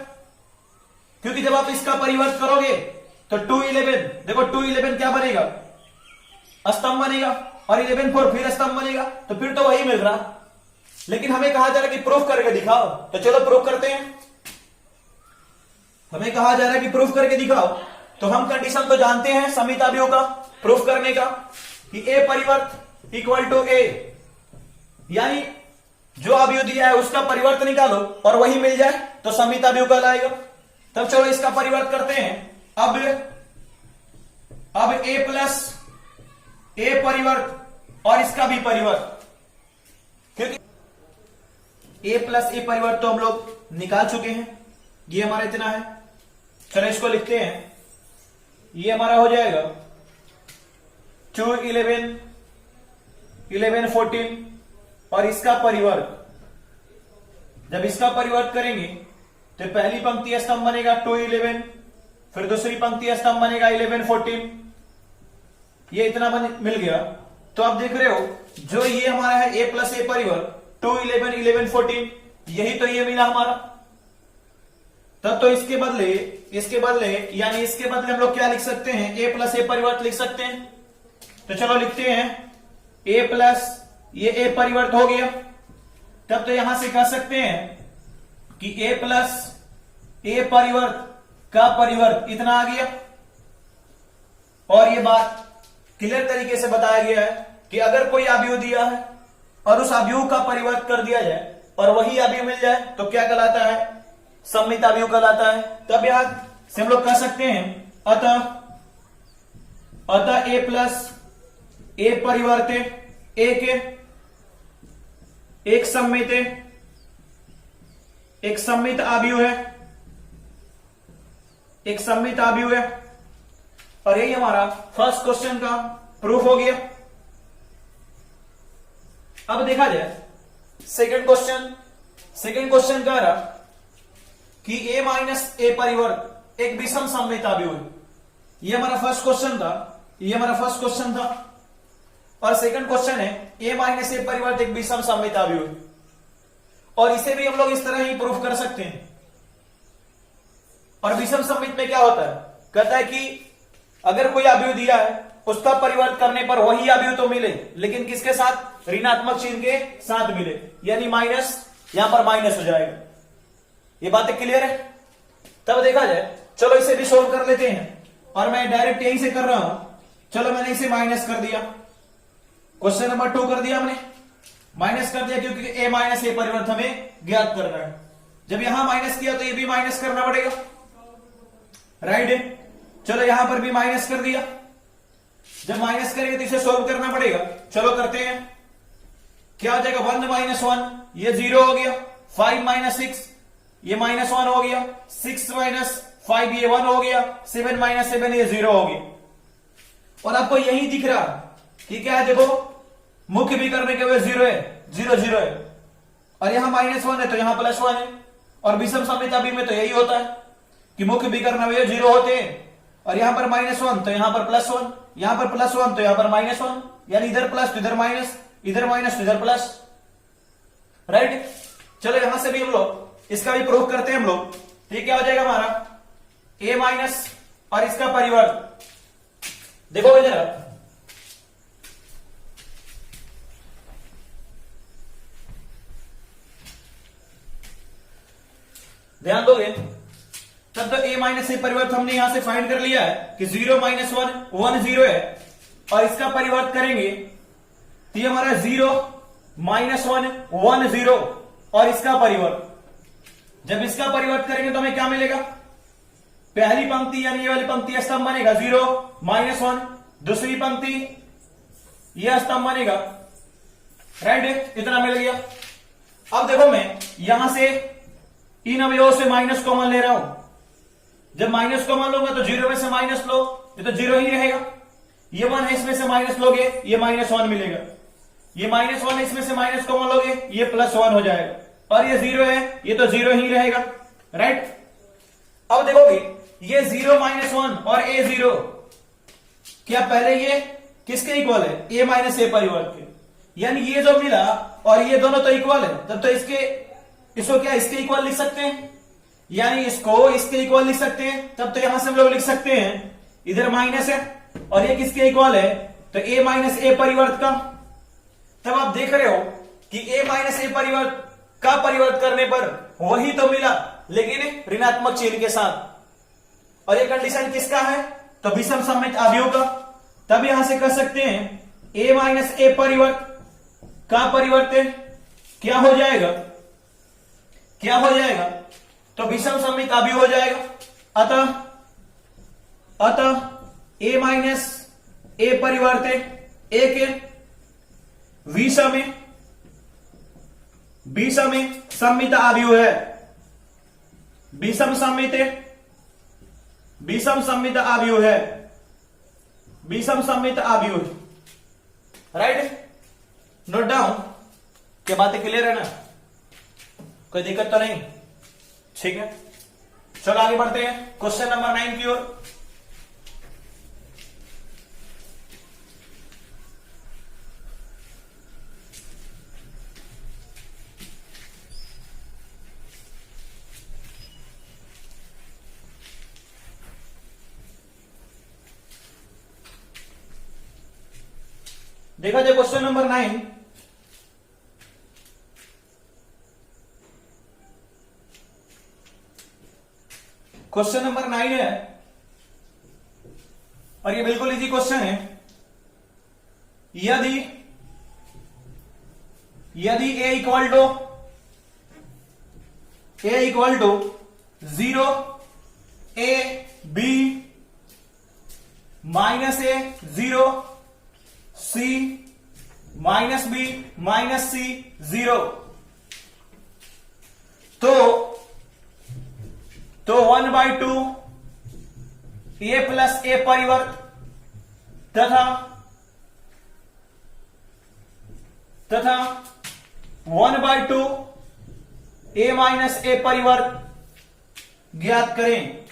क्योंकि जब आप इसका परिवर्त करोगे तो 2 11, देखो 2 11 क्या बनेगा, स्तंभ बनेगा, और 11 4 फिर स्तंभ बनेगा, तो फिर तो वही मिल रहा। लेकिन हमें कहा जा रहा है कि प्रूफ करके दिखाओ, तो चलो प्रूफ करते हैं। हमें कहा जा रहा है कि प्रूफ करके दिखाओ, तो हम कंडीशन तो जानते हैं सममित अवयव का प्रूफ करने का कि ए परिवर्त इक्वल टू ए, यानी जो अवयव दिया है उसका परिवर्त निकालो और वही मिल जाए तो सममित अवयव कहलाएगा। तब चलो इसका परिवर्त करते हैं। अब ए प्लस ए परिवर्त और इसका भी परिवर्त, क्योंकि ए प्लस ए परिवर्त तो हम लोग निकाल चुके हैं, ये हमारा इतना है। चलो इसको लिखते हैं, ये हमारा हो जाएगा 2 11 11 14 और इसका परिवर्त, जब इसका परिवर्त करेंगे तो पहली पंक्ति स्तंभ बनेगा 2 11, फिर दूसरी पंक्ति स्तंभ बनेगा 11 14, ये इतना मिल गया। तो आप देख रहे हो जो ये हमारा है ए प्लस ए परिवर्त 2 11 11 14, यही तो ये मिला हमारा। तब तो इसके बदले यानी इसके बदले हम लोग क्या लिख सकते हैं, ए प्लस ए परिवर्त लिख सकते हैं। तो चलो लिखते हैं ए प्लस ये ए परिवर्त हो गया। तब तो यहां से कह सकते हैं कि ए प्लस ए परिवर्त का परिवर्त इतना आ गया। और ये बात क्लियर तरीके से बताया गया है कि अगर कोई अवयव दिया है और उस अवयव का परिवर्त कर दिया जाए और वही अवयव मिल जाए तो क्या कहलाता है, सममित अवयव कहलाता है। तब यहां से हम लोग कह सकते हैं अतः ए प्लस ए परिवर्त एक सममित अवयव है, एक सममित अवयव है। और यही हमारा फर्स्ट क्वेश्चन का प्रूफ हो गया। अब देखा जाए सेकंड क्वेश्चन कह रहा कि ए माइनस ए परिवर्त एक विषम सममित अवयव है। ये हमारा फर्स्ट क्वेश्चन था। और सेकंड क्वेश्चन है ए माइनस ए परिवर्त एक विषम सममित अवयव है। और इसे भी हम लोग इस तरह ही प्रूफ कर सकते हैं। और विषम सममित में क्या होता है, कहता है कि अगर कोई अवयव दिया है उसका परिवर्त करने पर वही अवयव तो मिले, लेकिन किसके साथ, ऋणात्मक चिन्ह के साथ मिले, यानी माइनस, यहां पर माइनस हो जाएगा। ये बातें क्लियर है। तब देखा जाए, चलो इसे भी सोल्व कर लेते हैं। और मैं डायरेक्ट यहीं से कर रहा हूं। चलो मैंने इसे माइनस कर दिया, क्वेश्चन नंबर 2 कर दिया हमने, माइनस कर दिया क्योंकि a माइनस ए परिवर्त हमें ज्ञात करना है। जब यहां माइनस किया तो ये भी माइनस करना पड़ेगा, राइट। चलो यहां पर भी माइनस कर दिया, जब माइनस करेंगे तो इसे सोल्व करना पड़ेगा। चलो करते हैं, क्या हो जाएगा 1 माइनस 1 ये 0 हो गया, 5 माइनस 6 ये माइनस 1 हो गया, 6 माइनस 5 ये 1 हो गया, 7 माइनस 7 ये 0 हो गया। और आपको यही दिख रहा कि क्या है, देखो मुख्य भी करने के हुए 0 है, 0 0 है, और यहां -1 है तो यहां +1 है। और विषम समीकरण भी में तो यही होता है कि मुख्य भी करने हुए 0 होते हैं, और यहां पर -1 तो यहां पर +1, यहां पर +1 तो यहां पर -1, यानी इधर प्लस तो इधर माइनस, इधर माइनस तो इधर प्लस, राइट। चलो यहां से भी हम लोग इसका भी प्रूफ करते हैं हम लोग। तो क्या हो जाएगा हमारा a माइनस और इसका परिवर्त, देखो इधर ध्यान दोगे तब तो a माइनस ए परिवर्त हमने यहां से फाइंड कर लिया है कि 0 माइनस 1 1 0 है, और इसका परिवर्त करेंगे तो ये हमारा 0 माइनस 1 1 0, और इसका परिवर्त, जब इसका परिवर्त करेंगे तो हमें क्या मिलेगा, पहली पंक्ति यानी ये वाली पंक्ति स्तंभ बनेगा 0 माइनस 1, दूसरी पंक्ति यह स्तंभ बनेगा, राइट। इतना मिल गया। अब देखो मैं यहां से इन अवयवों से माइनस कॉमन ले रहा हूं, जब माइनस कॉमन लूंगा तो 0 में से माइनस लो, ये तो 0 ही रहेगा, ये 1 है इसमें से माइनस लोगे ये -1 मिलेगा, ये -1 है इसमें से माइनस कॉमन लोगे ये +1 हो जाएगा, और ये 0 है ये तो 0 ही रहेगा, राइट। अब देखोगे ये 0 -1 और a 0 क्या पहले ये किसके इक्वल है, a माइनस ए परिवर्त के, यानी ये जो मिला और ये दोनों तो इक्वल है, तब तो इसको क्या इसके इक्वल लिख सकते हैं, यानी इसको इसके इक्वल लिख सकते हैं। तब तो यहां से हम लोग लिख सकते हैं इधर माइनस है और ये किसके इक्वल है, तो a माइनस ए परिवर्त का। तब आप देख रहे हो कि a माइनस ए परिवर्त का परिवर्त करने पर वही तो मिला, लेकिन ऋणात्मक चिन्ह के साथ। और ये कंडीशन किसका है, तो विषम सममित अवयव का। तब यहां से कह सकते हैं a माइनस ए परिवर्त का परिवर्तन क्या हो जाएगा, क्या हो जाएगा, तो विषम सममित अवयव हो जाएगा। अतः a माइनस ए परिवर्तन एक विषम सममित अवयव है, विषम सममित अवयव है, विषम सममित अवयव, राइट। नोट डाउन, क्या बातें क्लियर है ना, कोई दिक्कत तो नहीं, ठीक है। चलो आगे बढ़ते हैं क्वेश्चन नंबर 9 की ओर। देखा जाए क्वेश्चन नंबर 9, क्वेश्चन नंबर 9 है और ये बिल्कुल इजी क्वेश्चन है। यदि a equal to 0 a b minus a 0 c minus b minus c 0, तो 1/2 a प्लस ए परिवर्त तथा 1/2 a माइनस ए परिवर्त ज्ञात करें।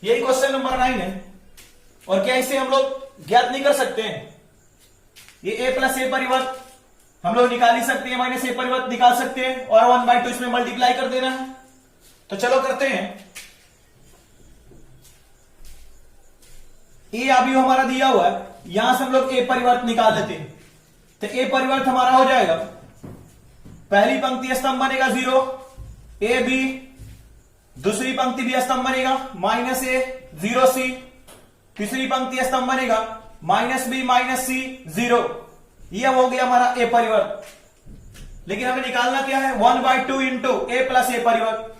यही क्वेश्चन नंबर 9 है। और क्या इसे हम लोग ज्ञात नहीं कर सकते हैं, ये a प्लस ए परिवर्त हम लोग निकाल ही सकते हैं, माइनस ए परिवर्त निकाल सकते हैं, और 1/2 इसमें मल्टीप्लाई कर देना है। तो चलो करते हैं। ए अवयव हमारा दिया हुआ है, यहां से हम लोग ए परिवर्त निकाल लेते हैं। तो ए परिवर्त हमारा हो जाएगा, पहली पंक्ति स्तंभ बनेगा 0, ए बी, दूसरी पंक्ति भी स्तंभ बनेगा माइनस ए 0C, तीसरी पंक्ति स्तंभ बनेगा माइनस बी माइनस सी 0। यह हो गया हमारा ए परिवर्त। लेकिन हमें निकालना क्या है, 1/2 इंटू ए प्लस ए परिवर्त।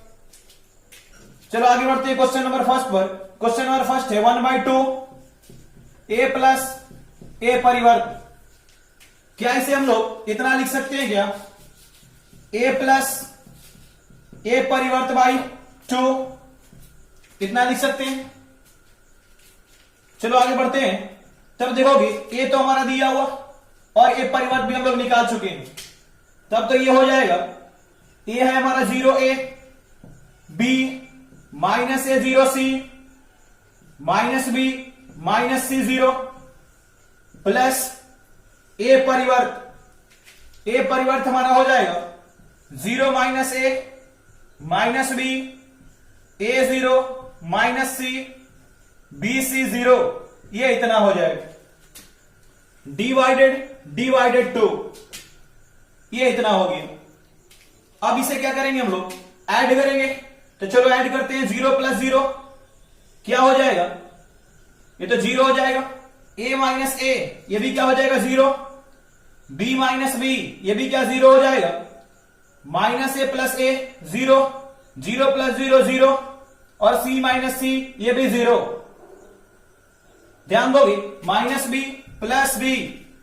चलो आगे बढ़ते हैं क्वेश्चन नंबर फर्स्ट पर। क्वेश्चन नंबर फर्स्ट है 1/2 ए प्लस ए परिवर्त। क्या इसे हम लोग इतना लिख सकते हैं क्या, ए प्लस ए परिवर्त बाई 2, इतना लिख सकते हैं। चलो आगे बढ़ते हैं। तब देखोगे ए तो हमारा दिया हुआ और ए परिवर्त भी हम लोग निकाल चुके हैं, तब तो ये हो जाएगा, ए है हमारा 0A, बी माइनस ए 0C, minus B minus C 0, plus ए परिवर्त हमारा हो जाएगा 0 माइनस ए माइनस बी, ए 0 माइनस सी, बी सी 0, ये इतना हो जाएगा। डिवाइडेड 2, ये इतना हो गया। अब इसे क्या करेंगे हम लोग, ऐड करेंगे। तो चलो ऐड करते हैं, 0 प्लस 0 क्या हो जाएगा, ये तो 0 हो जाएगा। a माइनस ए, ये भी क्या हो जाएगा 0, b माइनस बी, ये भी क्या 0 हो जाएगा, माइनस ए प्लस ए 0, 0 प्लस 0 0, और c माइनस सी, ये भी 0। ध्यान दोगे, माइनस बी प्लस बी,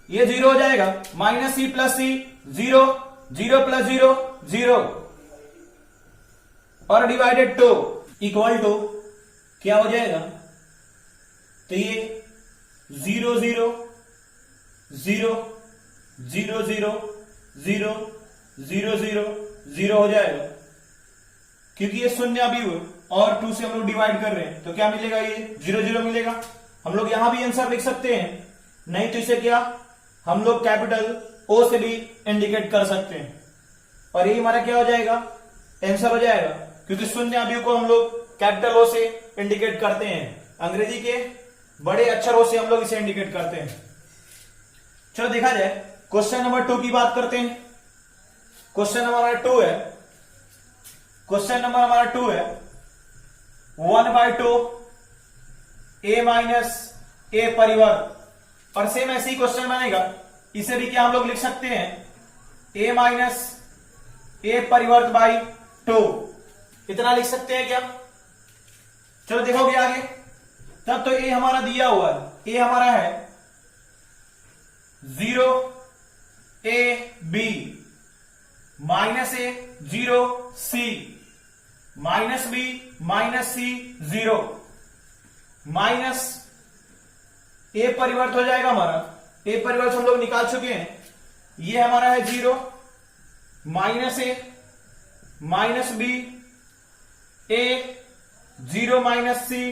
ये 0 हो जाएगा, माइनस सी प्लस सी 0, 0 प्लस 0 0, और डिवाइडेड 2 इक्वल टू क्या हो जाएगा, तो ये 0 0 0 0 0 0 0 0 0 हो जाएगा, क्योंकि ये शून्य अभी और 2 से हम लोग डिवाइड कर रहे हैं, तो क्या मिलेगा, ये 0 0 मिलेगा। हम लोग यहां भी आंसर लिख सकते हैं, नहीं तो इसे क्या हम लोग कैपिटल ओ से भी इंडिकेट कर सकते हैं, और ये हमारा क्या हो जाएगा, आंसर हो जाएगा, क्योंकि शून्य अवयव को हम लोग कैपिटल ओ से इंडिकेट करते हैं। अंग्रेजी के बड़े अक्षरों से हम लोग इसे इंडिकेट करते हैं। चलो देखा जाए, क्वेश्चन नंबर 2 की बात करते हैं। क्वेश्चन नंबर हमारा 2 है, क्वेश्चन नंबर हमारा 2 है 1/2 ए माइनस ए परिवर्त, और सेम ऐसे ही क्वेश्चन बनेगा। इसे भी क्या हम लोग लिख सकते हैं, ए माइनस ए परिवर्त बाई 2, इतना लिख सकते हैं क्या। चलो देखोगे आगे, तब तो ए हमारा दिया हुआ है, ए हमारा है 0 A B, minus A 0 C, minus B minus C 0, minus A परिवर्त हो जाएगा हमारा, ए परिवर्त हम लोग निकाल चुके हैं, ये हमारा है 0 माइनस ए माइनस बी, ए 0 माइनस सी,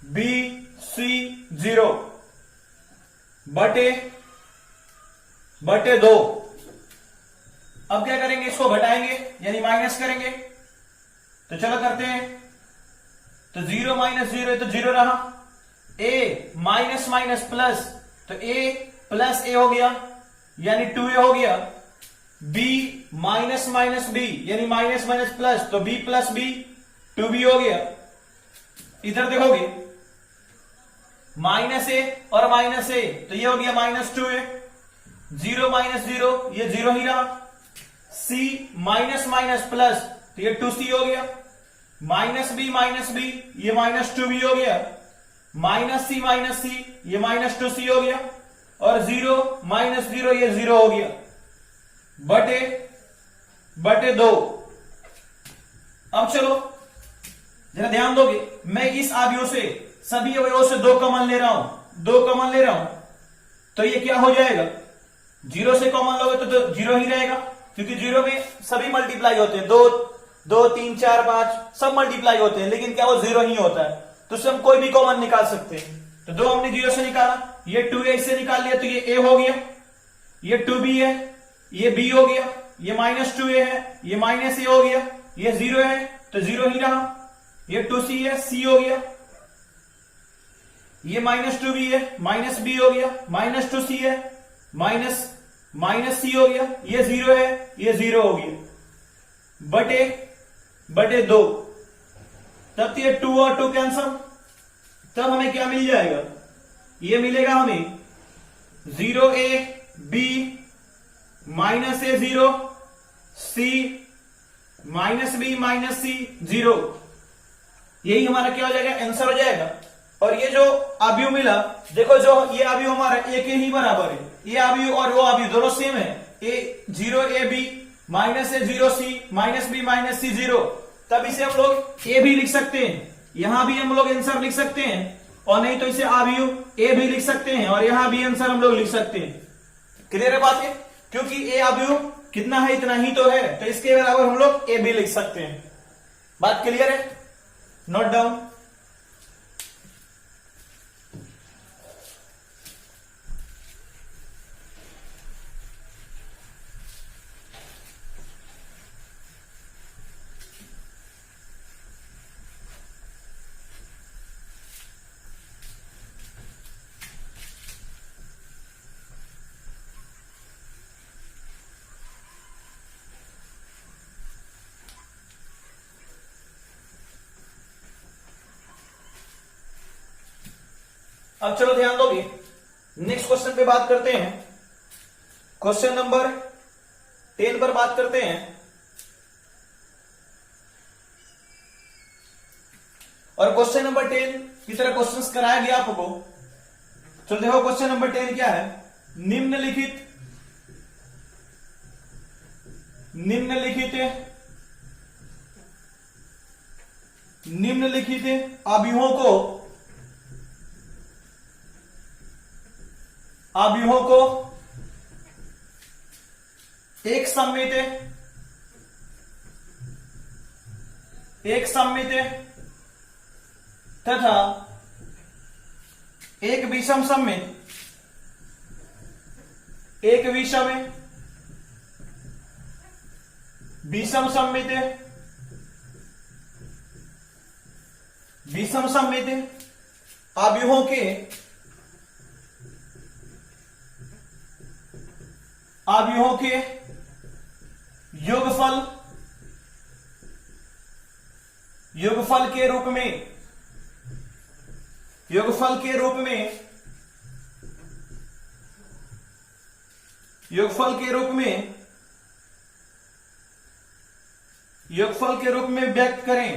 बी सी 0 बटे 2। अब क्या करेंगे, इसको घटाएंगे यानी माइनस करेंगे, तो चलो करते हैं। तो 0 माइनस 0 तो 0 रहा, a माइनस माइनस प्लस, तो a प्लस a हो गया यानी 2a हो गया, b माइनस माइनस b यानी माइनस माइनस प्लस, तो b प्लस b 2b हो गया। इधर देखोगे माइनस a और माइनस a, तो ये हो गया माइनस 2a, 0 माइनस 0 ये 0 ही रहा, c माइनस माइनस प्लस, तो ये 2c हो गया, माइनस b ये माइनस 2b हो गया, माइनस c ये माइनस 2c हो गया, और 0 माइनस 0 ये 0 हो गया, बटे 2। अब चलो जरा ध्यान दोगे, मैं इस अवयव से सभी अवयवों से 2 कॉमन ले रहा हूं, तो ये क्या हो जाएगा, 0 से कॉमन लोगे तो 0 ही रहेगा, क्योंकि 0 में सभी मल्टीप्लाई होते हैं, 2 3 4 5 सब मल्टीप्लाई होते हैं, लेकिन क्या वो 0 ही होता है, तो उससे हम कोई भी कॉमन निकाल सकते हैं। तो 2 हमने 0 से निकाला, ये 2a इससे निकाल लिया, तो ये a हो गया, ये 2b है, ये b हो गया, ये माइनस 2a है, ये माइनस a हो गया, ये 0 है तो 0 ही रहा, ये 2c है, c हो गया, ये माइनस 2b है, माइनस b हो गया, माइनस 2c है, माइनस c हो गया, ये 0 है, ये 0 हो गया। बटे 2, तब ये 2 और 2 कैंसल, तब हमें क्या मिल जाएगा, ये मिलेगा हमें 0a b minus a 0 c minus b minus c 0, यही हमारा क्या हो जाएगा, आंसर हो जाएगा। और ये जो अवयव मिला, देखो जो ये अवयव हमारा ए के ही बराबर है, ये अवयव और वो अवयव दोनों सेम है, ए 0ab माइनस ए 0c minus b minus c 0, तब इसे हम लोग ए भी लिख सकते हैं, यहां भी हम लोग आंसर लिख सकते हैं, और नहीं तो इसे अवयव ए भी लिख सकते हैं, और यहां भी आंसर हम लोग लिख सकते हैं। क्लियर है बात है, क्योंकि ए अवयव कितना है इतना ही तो है, तो इसके बराबर हम लोग ए भी लिख सकते हैं। बात क्लियर है, नोट डाउन। अब चलो ध्यान दोगे, नेक्स्ट क्वेश्चन पे बात करते हैं, क्वेश्चन नंबर 10 पर बात करते हैं। और क्वेश्चन नंबर 10 की तरह क्वेश्चंस कराया गया आपको। चलो देखो क्वेश्चन नंबर 10 क्या है, निम्नलिखित अवयवों को एक सममित तथा एक विषम सममित अवयवों के योगफल के रूप में व्यक्त करें।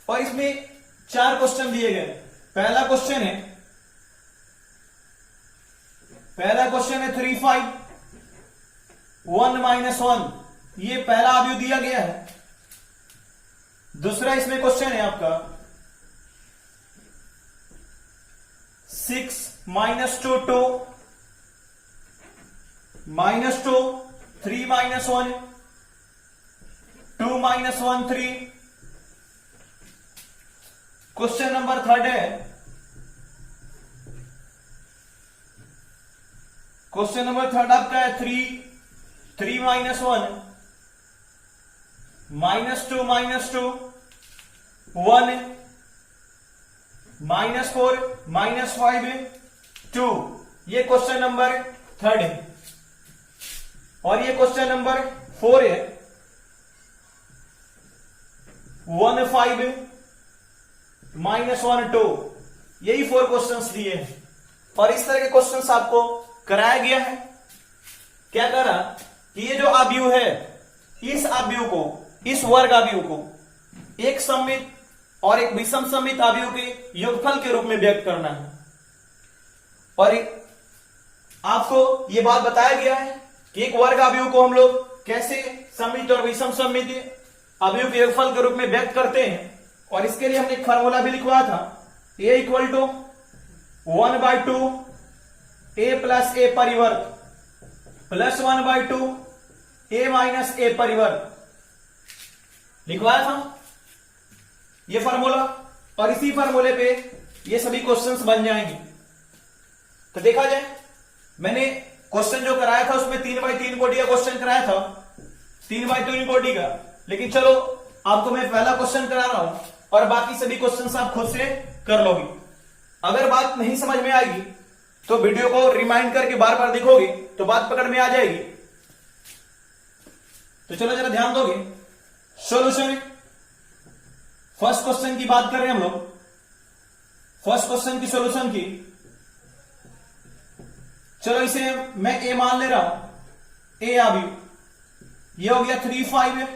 और इसमें 4 क्वेश्चन दिए गए। पहला क्वेश्चन है 3 5 1 - 1, ये पहला अवयव दिया गया है। दूसरा इसमें क्वेश्चन है आपका 6 - 2 2 -2 3 - 1 2 - 1 3। क्वेश्चन नंबर 3 है, क्वेश्चन नंबर 3 आपका है 3 - 1 -2 -2 1 -4 -5 2, ये क्वेश्चन नंबर 3 है। और ये क्वेश्चन नंबर 4 है 1 5 -1 2, यही 4 क्वेश्चंस दिए हैं। और इस तरह के क्वेश्चंस आपको कराया गया है। क्या करा कि ये जो अवयव है, इस अवयव को, इस वर्ग अवयव को एक सममित और एक विषम सममित अवयव के योगफल के रूप में व्यक्त करना है। और आपको यह बात बताया गया है कि एक वर्ग अवयव को हम लोग कैसे सममित और विषम सममित अवयव के योगफल के रूप में व्यक्त करते हैं। और इसके लिए हमने एक फार्मूला भी लिखवाया था, a = 1/2 a + a परिवर्त प्लस 1/2 a - a परिवर्त लिखवाया था ये फार्मूला। और इसी फार्मूले पे ये सभी क्वेश्चंस बन जाएंगे। तो देखा जाए, मैंने क्वेश्चन जो कराया था उसमें 3x3 कोटि का क्वेश्चन कराया था, 3x3 कोटि का। लेकिन चलो आपको मैं पहला क्वेश्चन करा रहा हूं और बाकी सभी क्वेश्चंस आप खुद से कर लोगे। अगर बात नहीं समझ में आएगी तो वीडियो को रिमाइंड करके बार बार देखोगे तो बात पकड़ में आ जाएगी। तो चलो जरा ध्यान दोगे। सॉल्यूशन, फर्स्ट क्वेश्चन की बात कर रहे हैं हम लोग। फर्स्ट क्वेश्चन की सॉल्यूशन की, चलो इसे मैं ए मान ले रहा हूं। ए अभी ये हो गया 3 5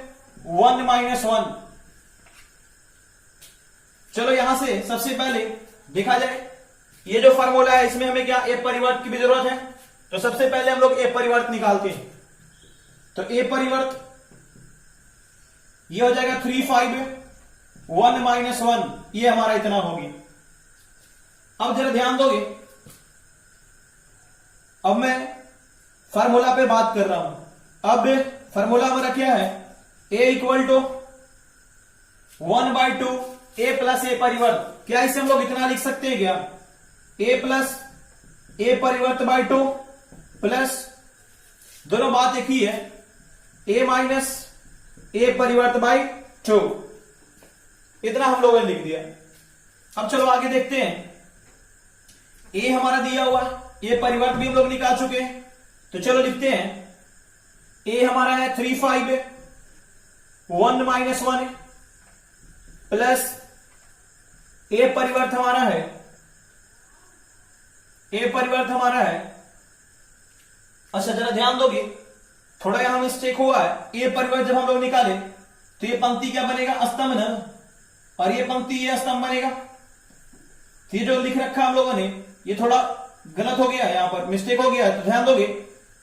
1 -1। चलो यहां से सबसे पहले देखा जाए, ये जो फार्मूला है इसमें हमें क्या ए परिवर्त की भी जरूरत है। तो सबसे पहले हम लोग ए परिवर्त निकालते हैं। तो ए परिवर्त ये हो जाएगा 3 5 1 -1, ये हमारा इतना होगी। अब जरा ध्यान दोगे, अब मैं फार्मूला पे बात कर रहा हूं। अब फार्मूला हमारा क्या है, ए इक्वल टू 1/2 ए प्लस ए परिवर्त। क्या इसे हम लोग इतना लिख सकते हैं क्या, ए प्लस ए परिवर्त बाय 2 प्लस दोनों बात एक ही है, ए माइनस ए परिवर्त बाय 2। इतना हम लोगों ने लिख दिया। अब चलो आगे देखते हैं। ए हमारा दिया हुआ, ए परिवर्त भी हम लोग निकाल चुके हैं। तो चलो लिखते हैं, ए हमारा है 3 5 1 -1 प्लस ए परिवर्त हमारा है, ए परिवर्त हमारा है। अच्छा जरा ध्यान दोगे, थोड़ा यहां मिस्टेक हुआ है। ए परिवर्त जब हम लोग निकाले तो ये पंक्ति क्या बनेगा, स्तंभ ना, और ये पंक्ति ये स्तंभ बनेगा। तो ये जो लिख रखा हम लोगों ने ये थोड़ा गलत हो गया है, यहां पर मिस्टेक हो गया है। तो ध्यान दोगे,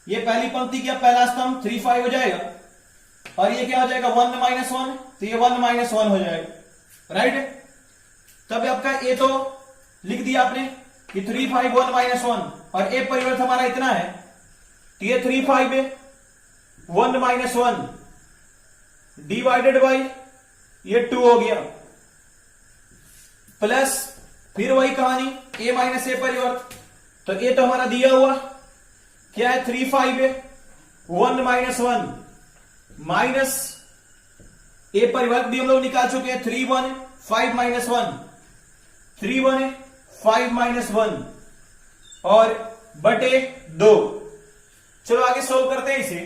ये पहली पंक्ति क्या, पहला स्तंभ 3 5 हो जाएगा, और ये क्या हो जाएगा 1 -1, तो ये 1 -1 हो जाएगा। राइट, तब आपका ए तो लिख दिया आपने कि 3 5 1 -1, और ए परिवर्त हमारा इतना है, तो ये 3 5 1 -1 डिवाइडेड बाई ये 2 हो गया, प्लस फिर वही कहानी ए माइनस ए परिवर्त। तो ए तो हमारा दिया हुआ क्या है, 3 5 1 -1 माइनस ए परिवर्त भी हम लोग निकाल चुके हैं, 3 1 5 -1 3 1 5 -1 और बटे 2। चलो आगे सोल्व करते हैं इसे।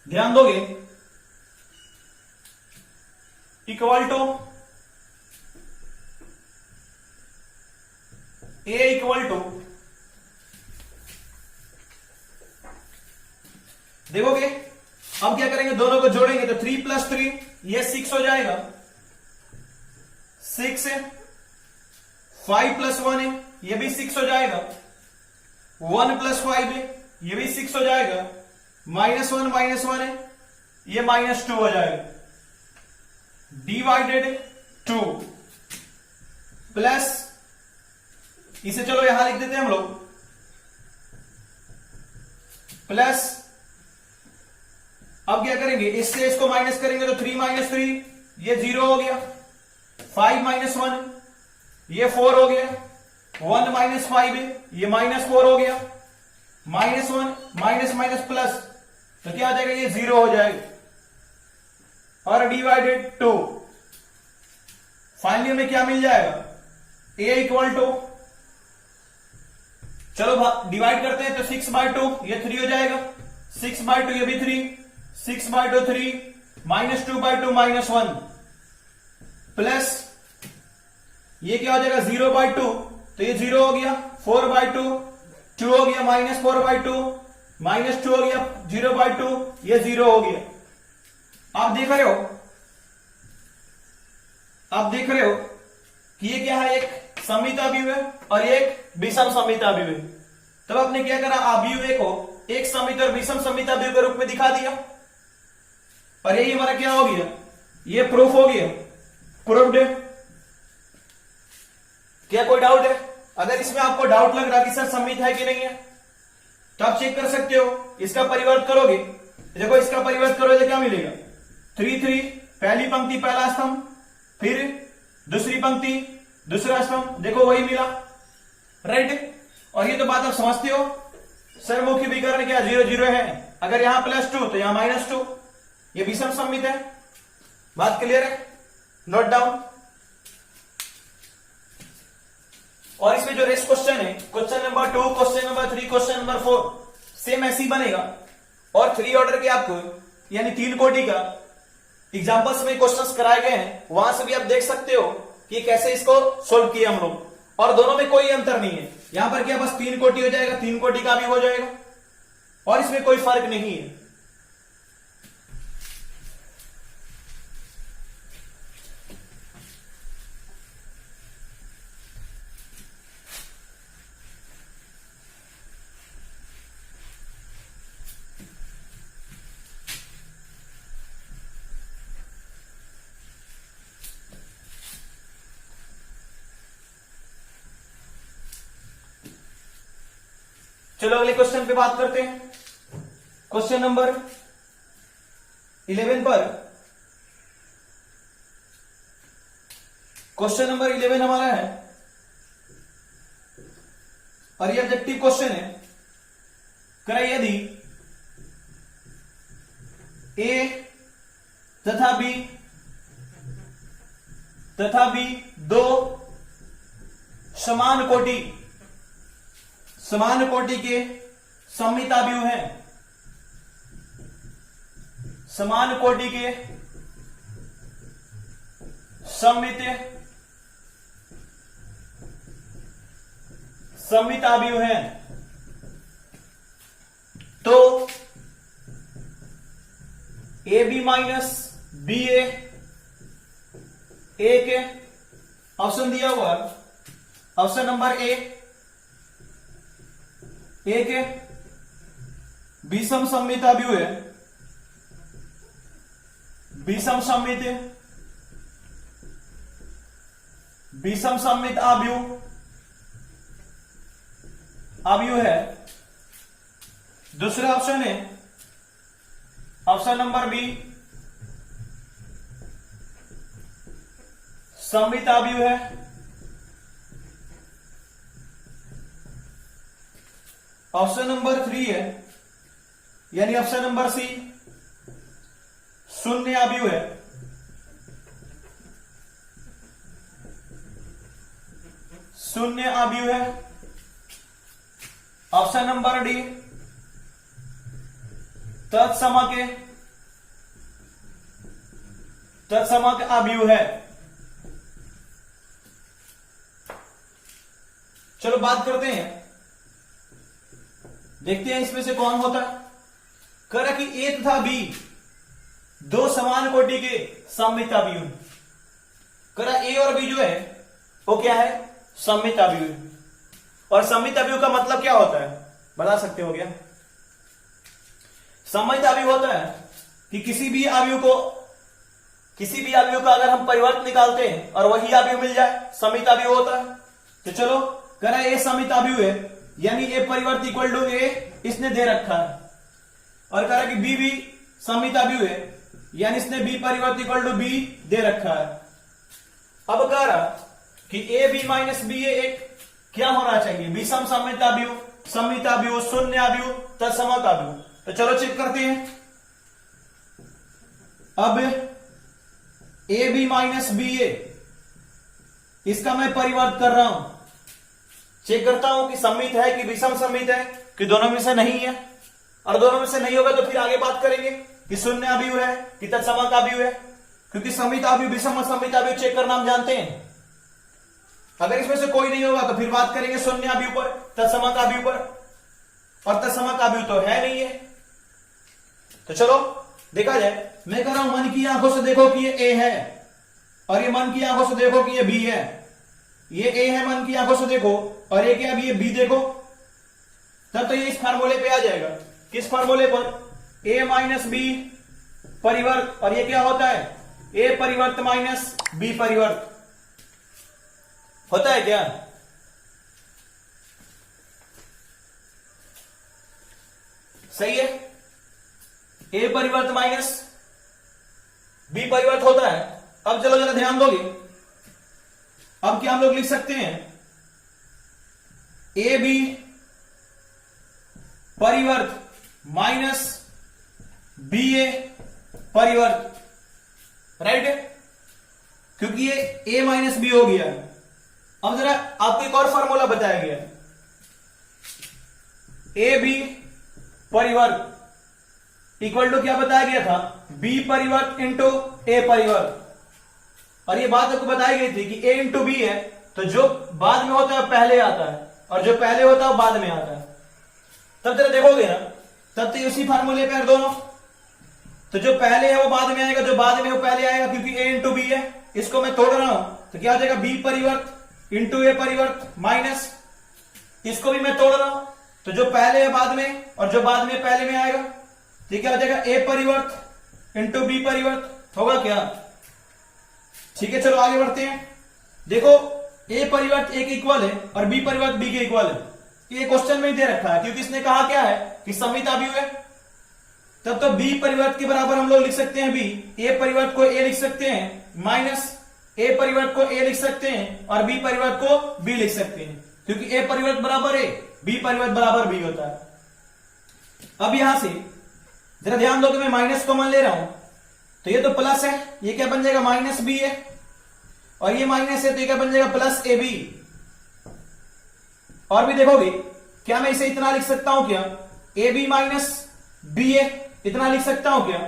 ध्यान दोगे, equal to A equal to, देखोगे अब क्या करेंगे, दोनों को जोड़ेंगे तो 3 + 3 ये 6 हो जाएगा, 6 है, 5 + 1 है, ये भी 6 हो जाएगा, 1 + 5 है, ये भी 6 हो जाएगा, -1 -1 है, ये -2 हो जाएगा, डिवाइडेड 2 प्लस, इसे चलो यहां लिख देते हैं हम लोग, प्लस अब क्या करेंगे, इससे इसको माइनस करेंगे तो 3 - 3 ये 0 हो गया, 5 - 1 ये 4 हो गया, 1 - 5 ये -4 हो गया, -1 माइनस प्लस, तो क्या आ जाएगा, ये 0 हो जाएगा, और डिवाइडेड 2। फाइनली हमें क्या मिल जाएगा, a इक्वल टू, चलो डिवाइड करते हैं तो 6/2 ये 3 हो जाएगा, 6/2 ये भी 3, 6/2 3 -2/2 -1 प्लस ये क्या हो जाएगा 0/2, तो ये 0 हो गया, 4/2 2 हो गया, -4/2 -2 हो गया, 0/2 ये 0 हो गया। आप देख रहे हो कि ये क्या है, एक सममित अवयव है और एक विषम सममित अवयव है। तब आपने क्या करा, अवयव को एक सममित और विषम सममित अवयव के रूप में दिखा दिया, और यही हमारा क्या हो गया, ये प्रूफ हो गया, प्रूव्ड। क्या कोई डाउट है? अगर इसमें आपको डाउट लग रहा कि सर सममित है कि नहीं है, तो आप चेक कर सकते हो, इसका परिवर्त करोगे, देखो इसका परिवर्त करोगे तो क्या मिलेगा, 3 3 पहली पंक्ति पहला स्तंभ, फिर दूसरी पंक्ति दूसरा स्तंभ, देखो वही मिला, राइट। और ये तो बात आप समझते हो, सरमुखी विकर्ण क्या 0 0 है, अगर यहां +2 तो यहां -2, ये विषम सममित है। बात क्लियर है? Note down. और इसमें जो रेस्ट क्वेश्चन है, question number 2, question number 3, question number 4 same ऐसे ही बनेगा। और 3 ऑर्डर के आपको यानी 3 कोटि का एग्जांपल्स में क्वेश्चंस कराए गए हैं, वहां से भी आप देख सकते हो कि कैसे इसको सोल्व किया हम लोग। और दोनों में कोई अंतर नहीं है, यहां पर क्या बस 3 कोटि हो जाएगा, 3 कोटि का भी हो जाएगा और इसमें कोई फर्क नहीं है। चलो अगले क्वेश्चन पे बात करते हैं। क्वेश्चन नंबर 11 पर, क्वेश्चन नंबर 11 हमारा है और ये ऑब्जेक्टिव क्वेश्चन है। करा यदि ए तथा बी दो समान कोटि के सममिताव्यूह हैं, समान कोटि के सममिताव्यूह हैं, तो ए बी माइनस बी ए के ऑप्शन दिया हुआ, ऑप्शन नंबर ए के विषम सममिताव्यूह है, विषम सममित आव्यूह है। दूसरा ऑप्शन है ऑप्शन नंबर बी, सममित आव्यूह है। ऑप्शन नंबर 3 है यानी ऑप्शन नंबर सी, शून्य आव्यूह है। शून्य आव्यूह है। ऑप्शन नंबर डी, तत्समक आव्यूह है। चलो बात करते हैं, देखते हैं इसमें से कौन होता है। कह रहा कि ए तथा बी दो समान कोटि के सममिताव्यूह। कह रहा ए और बी जो है वो क्या है, सममिताव्यूह। और सममिताव्यूह का मतलब क्या होता है बता सकते हो क्या? सममिताव्यूह होता है कि किसी भी आव्यूह का अगर हम परिवर्त निकालते हैं और वही आव्यूह मिल जाए, सममिताव्यूह होता है। तो चलो कह रहा ए सममिताव्यूह है यानी ए परिवर्त इक्वल टू ए इसने दे रखा है, और कह रहा कि बी भी सममिताव्यूह है यानी इसने बी परिवर्त इक्वल टू बी दे रखा है। अब कह रहा कि ए बी माइनस बी ए एक क्या होना चाहिए, विषम सममिताव्यूह, शून्य आव्यूह, तत्समक आव्यूह। तो चलो चेक करते हैं। अब ए बी माइनस बी ए इसका मैं परिवर्त कर रहा हूं, चेक करता हूं कि सममित है कि विषम सममित है कि दोनों में से नहीं है। और दोनों में से नहीं होगा तो फिर आगे बात करेंगे कि शून्य आव्यूह है कि तत्समक आव्यूह है, क्योंकि सममित आव्यूह विषम और सममित आव्यूह चेक करना हम जानते हैं। अगर इसमें से कोई नहीं होगा तो फिर बात करेंगे शून्य आव्यूह पर, तत्समक आव्यूह पर, और तत्समक आव्यूह तो है नहीं है। तो चलो देखा जाए। मैं कह रहा हूं मन की आंखों से देखो कि ये ए है और ये मन की आंखों से देखो कि ये बी है। ये ए है मन की आंखों से देखो और ये क्या है, ये बी देखो, तब तो ये इस फार्मूले पे आ जाएगा। किस फार्मूले पर? ए माइनस बी परिवर्त, और ये क्या होता है, ए परिवर्त माइनस बी परिवर्त होता है क्या? सही है, ए परिवर्त माइनस बी परिवर्त होता है। अब चलो जरा ध्यान दोगे, अब क्या हम लोग लिख सकते हैं, ए बी परिवर्त माइनस बी ए परिवर्त, राइट? क्योंकि ये ए माइनस बी हो गया। अब जरा आपको एक और फॉर्मूला बताया गया, ए बी परिवर्त इक्वल टू क्या बताया गया था, बी परिवर्त इंटू ए परिवर्त। और ये बात आपको बताई गई थी कि ए इंटू बी है, तो जो बाद में होता है पहले आता है, और जो पहले होता है वो बाद में आता है। तब जरा देखोगे ना, तब तो उसी फार्मूले पे दोनों, तो जो पहले है वो बाद में आएगा, जो बाद में वो पहले आएगा, क्योंकि ए इंटू बी है। इसको मैं तोड़ रहा हूं तो क्या हो जाएगा, बी परिवर्त इंटू ए परिवर्त माइनस, इसको भी मैं तोड़ रहा हूं तो जो पहले है बाद में और जो बाद में पहले में आएगा, तो क्या हो जाएगा, ए परिवर्त इंटू बी परिवर्त होगा क्या। ठीक है, चलो आगे बढ़ते हैं। देखो ए परिवर्त ए के इक्वल है और बी परिवर्त बी के इक्वल है, ये क्वेश्चन में ही दे रखा है, क्योंकि इसने कहा क्या है कि सममित अवयव है। तब तो बी परिवर्त के बराबर हम लोग लिख सकते हैं बी, ए परिवर्त को ए लिख सकते हैं माइनस ए परिवर्त को ए लिख सकते हैं और बी परिवर्त को बी लिख सकते हैं, क्योंकि ए परिवर्त बराबर ए, बी परिवर्त बराबर बी होता है। अब यहां से जरा ध्यान दो कि मैं माइनस कॉमन ले रहा हूं, तो ये तो प्लस है, ये क्या बन जाएगा, माइनस बी है, और ये माइनस है तो ये क्या बन जाएगा, प्लस ए बी। और भी देखोगे, क्या मैं इसे इतना लिख सकता हूं क्या, ए बी माइनस बी ए, इतना लिख सकता हूं क्या।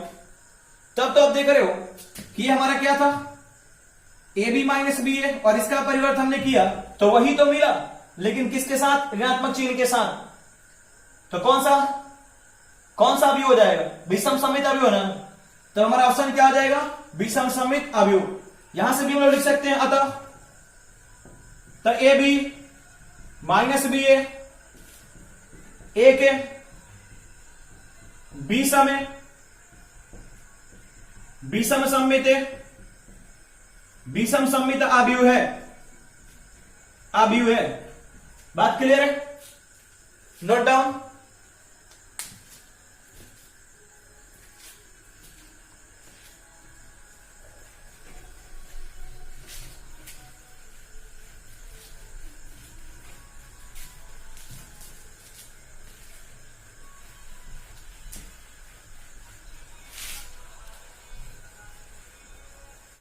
तब तो आप देख रहे हो कि ये हमारा क्या था, ए बी माइनस बी ए, और इसका परिवर्तन हमने किया तो वही तो मिला, लेकिन किसके साथ, ऋणात्मक चिन्ह के साथ। तो कौन सा अवयव हो जाएगा, विषम सममित अवयव ना। तो हमारा ऑप्शन क्या आ जाएगा, विषम सममित अवयव। यहां से भी हम लोग लिख सकते हैं, अतः तो ए बी माइनस बी ए के विषम सममित अवयव है। बात क्लियर है, नोट डाउन।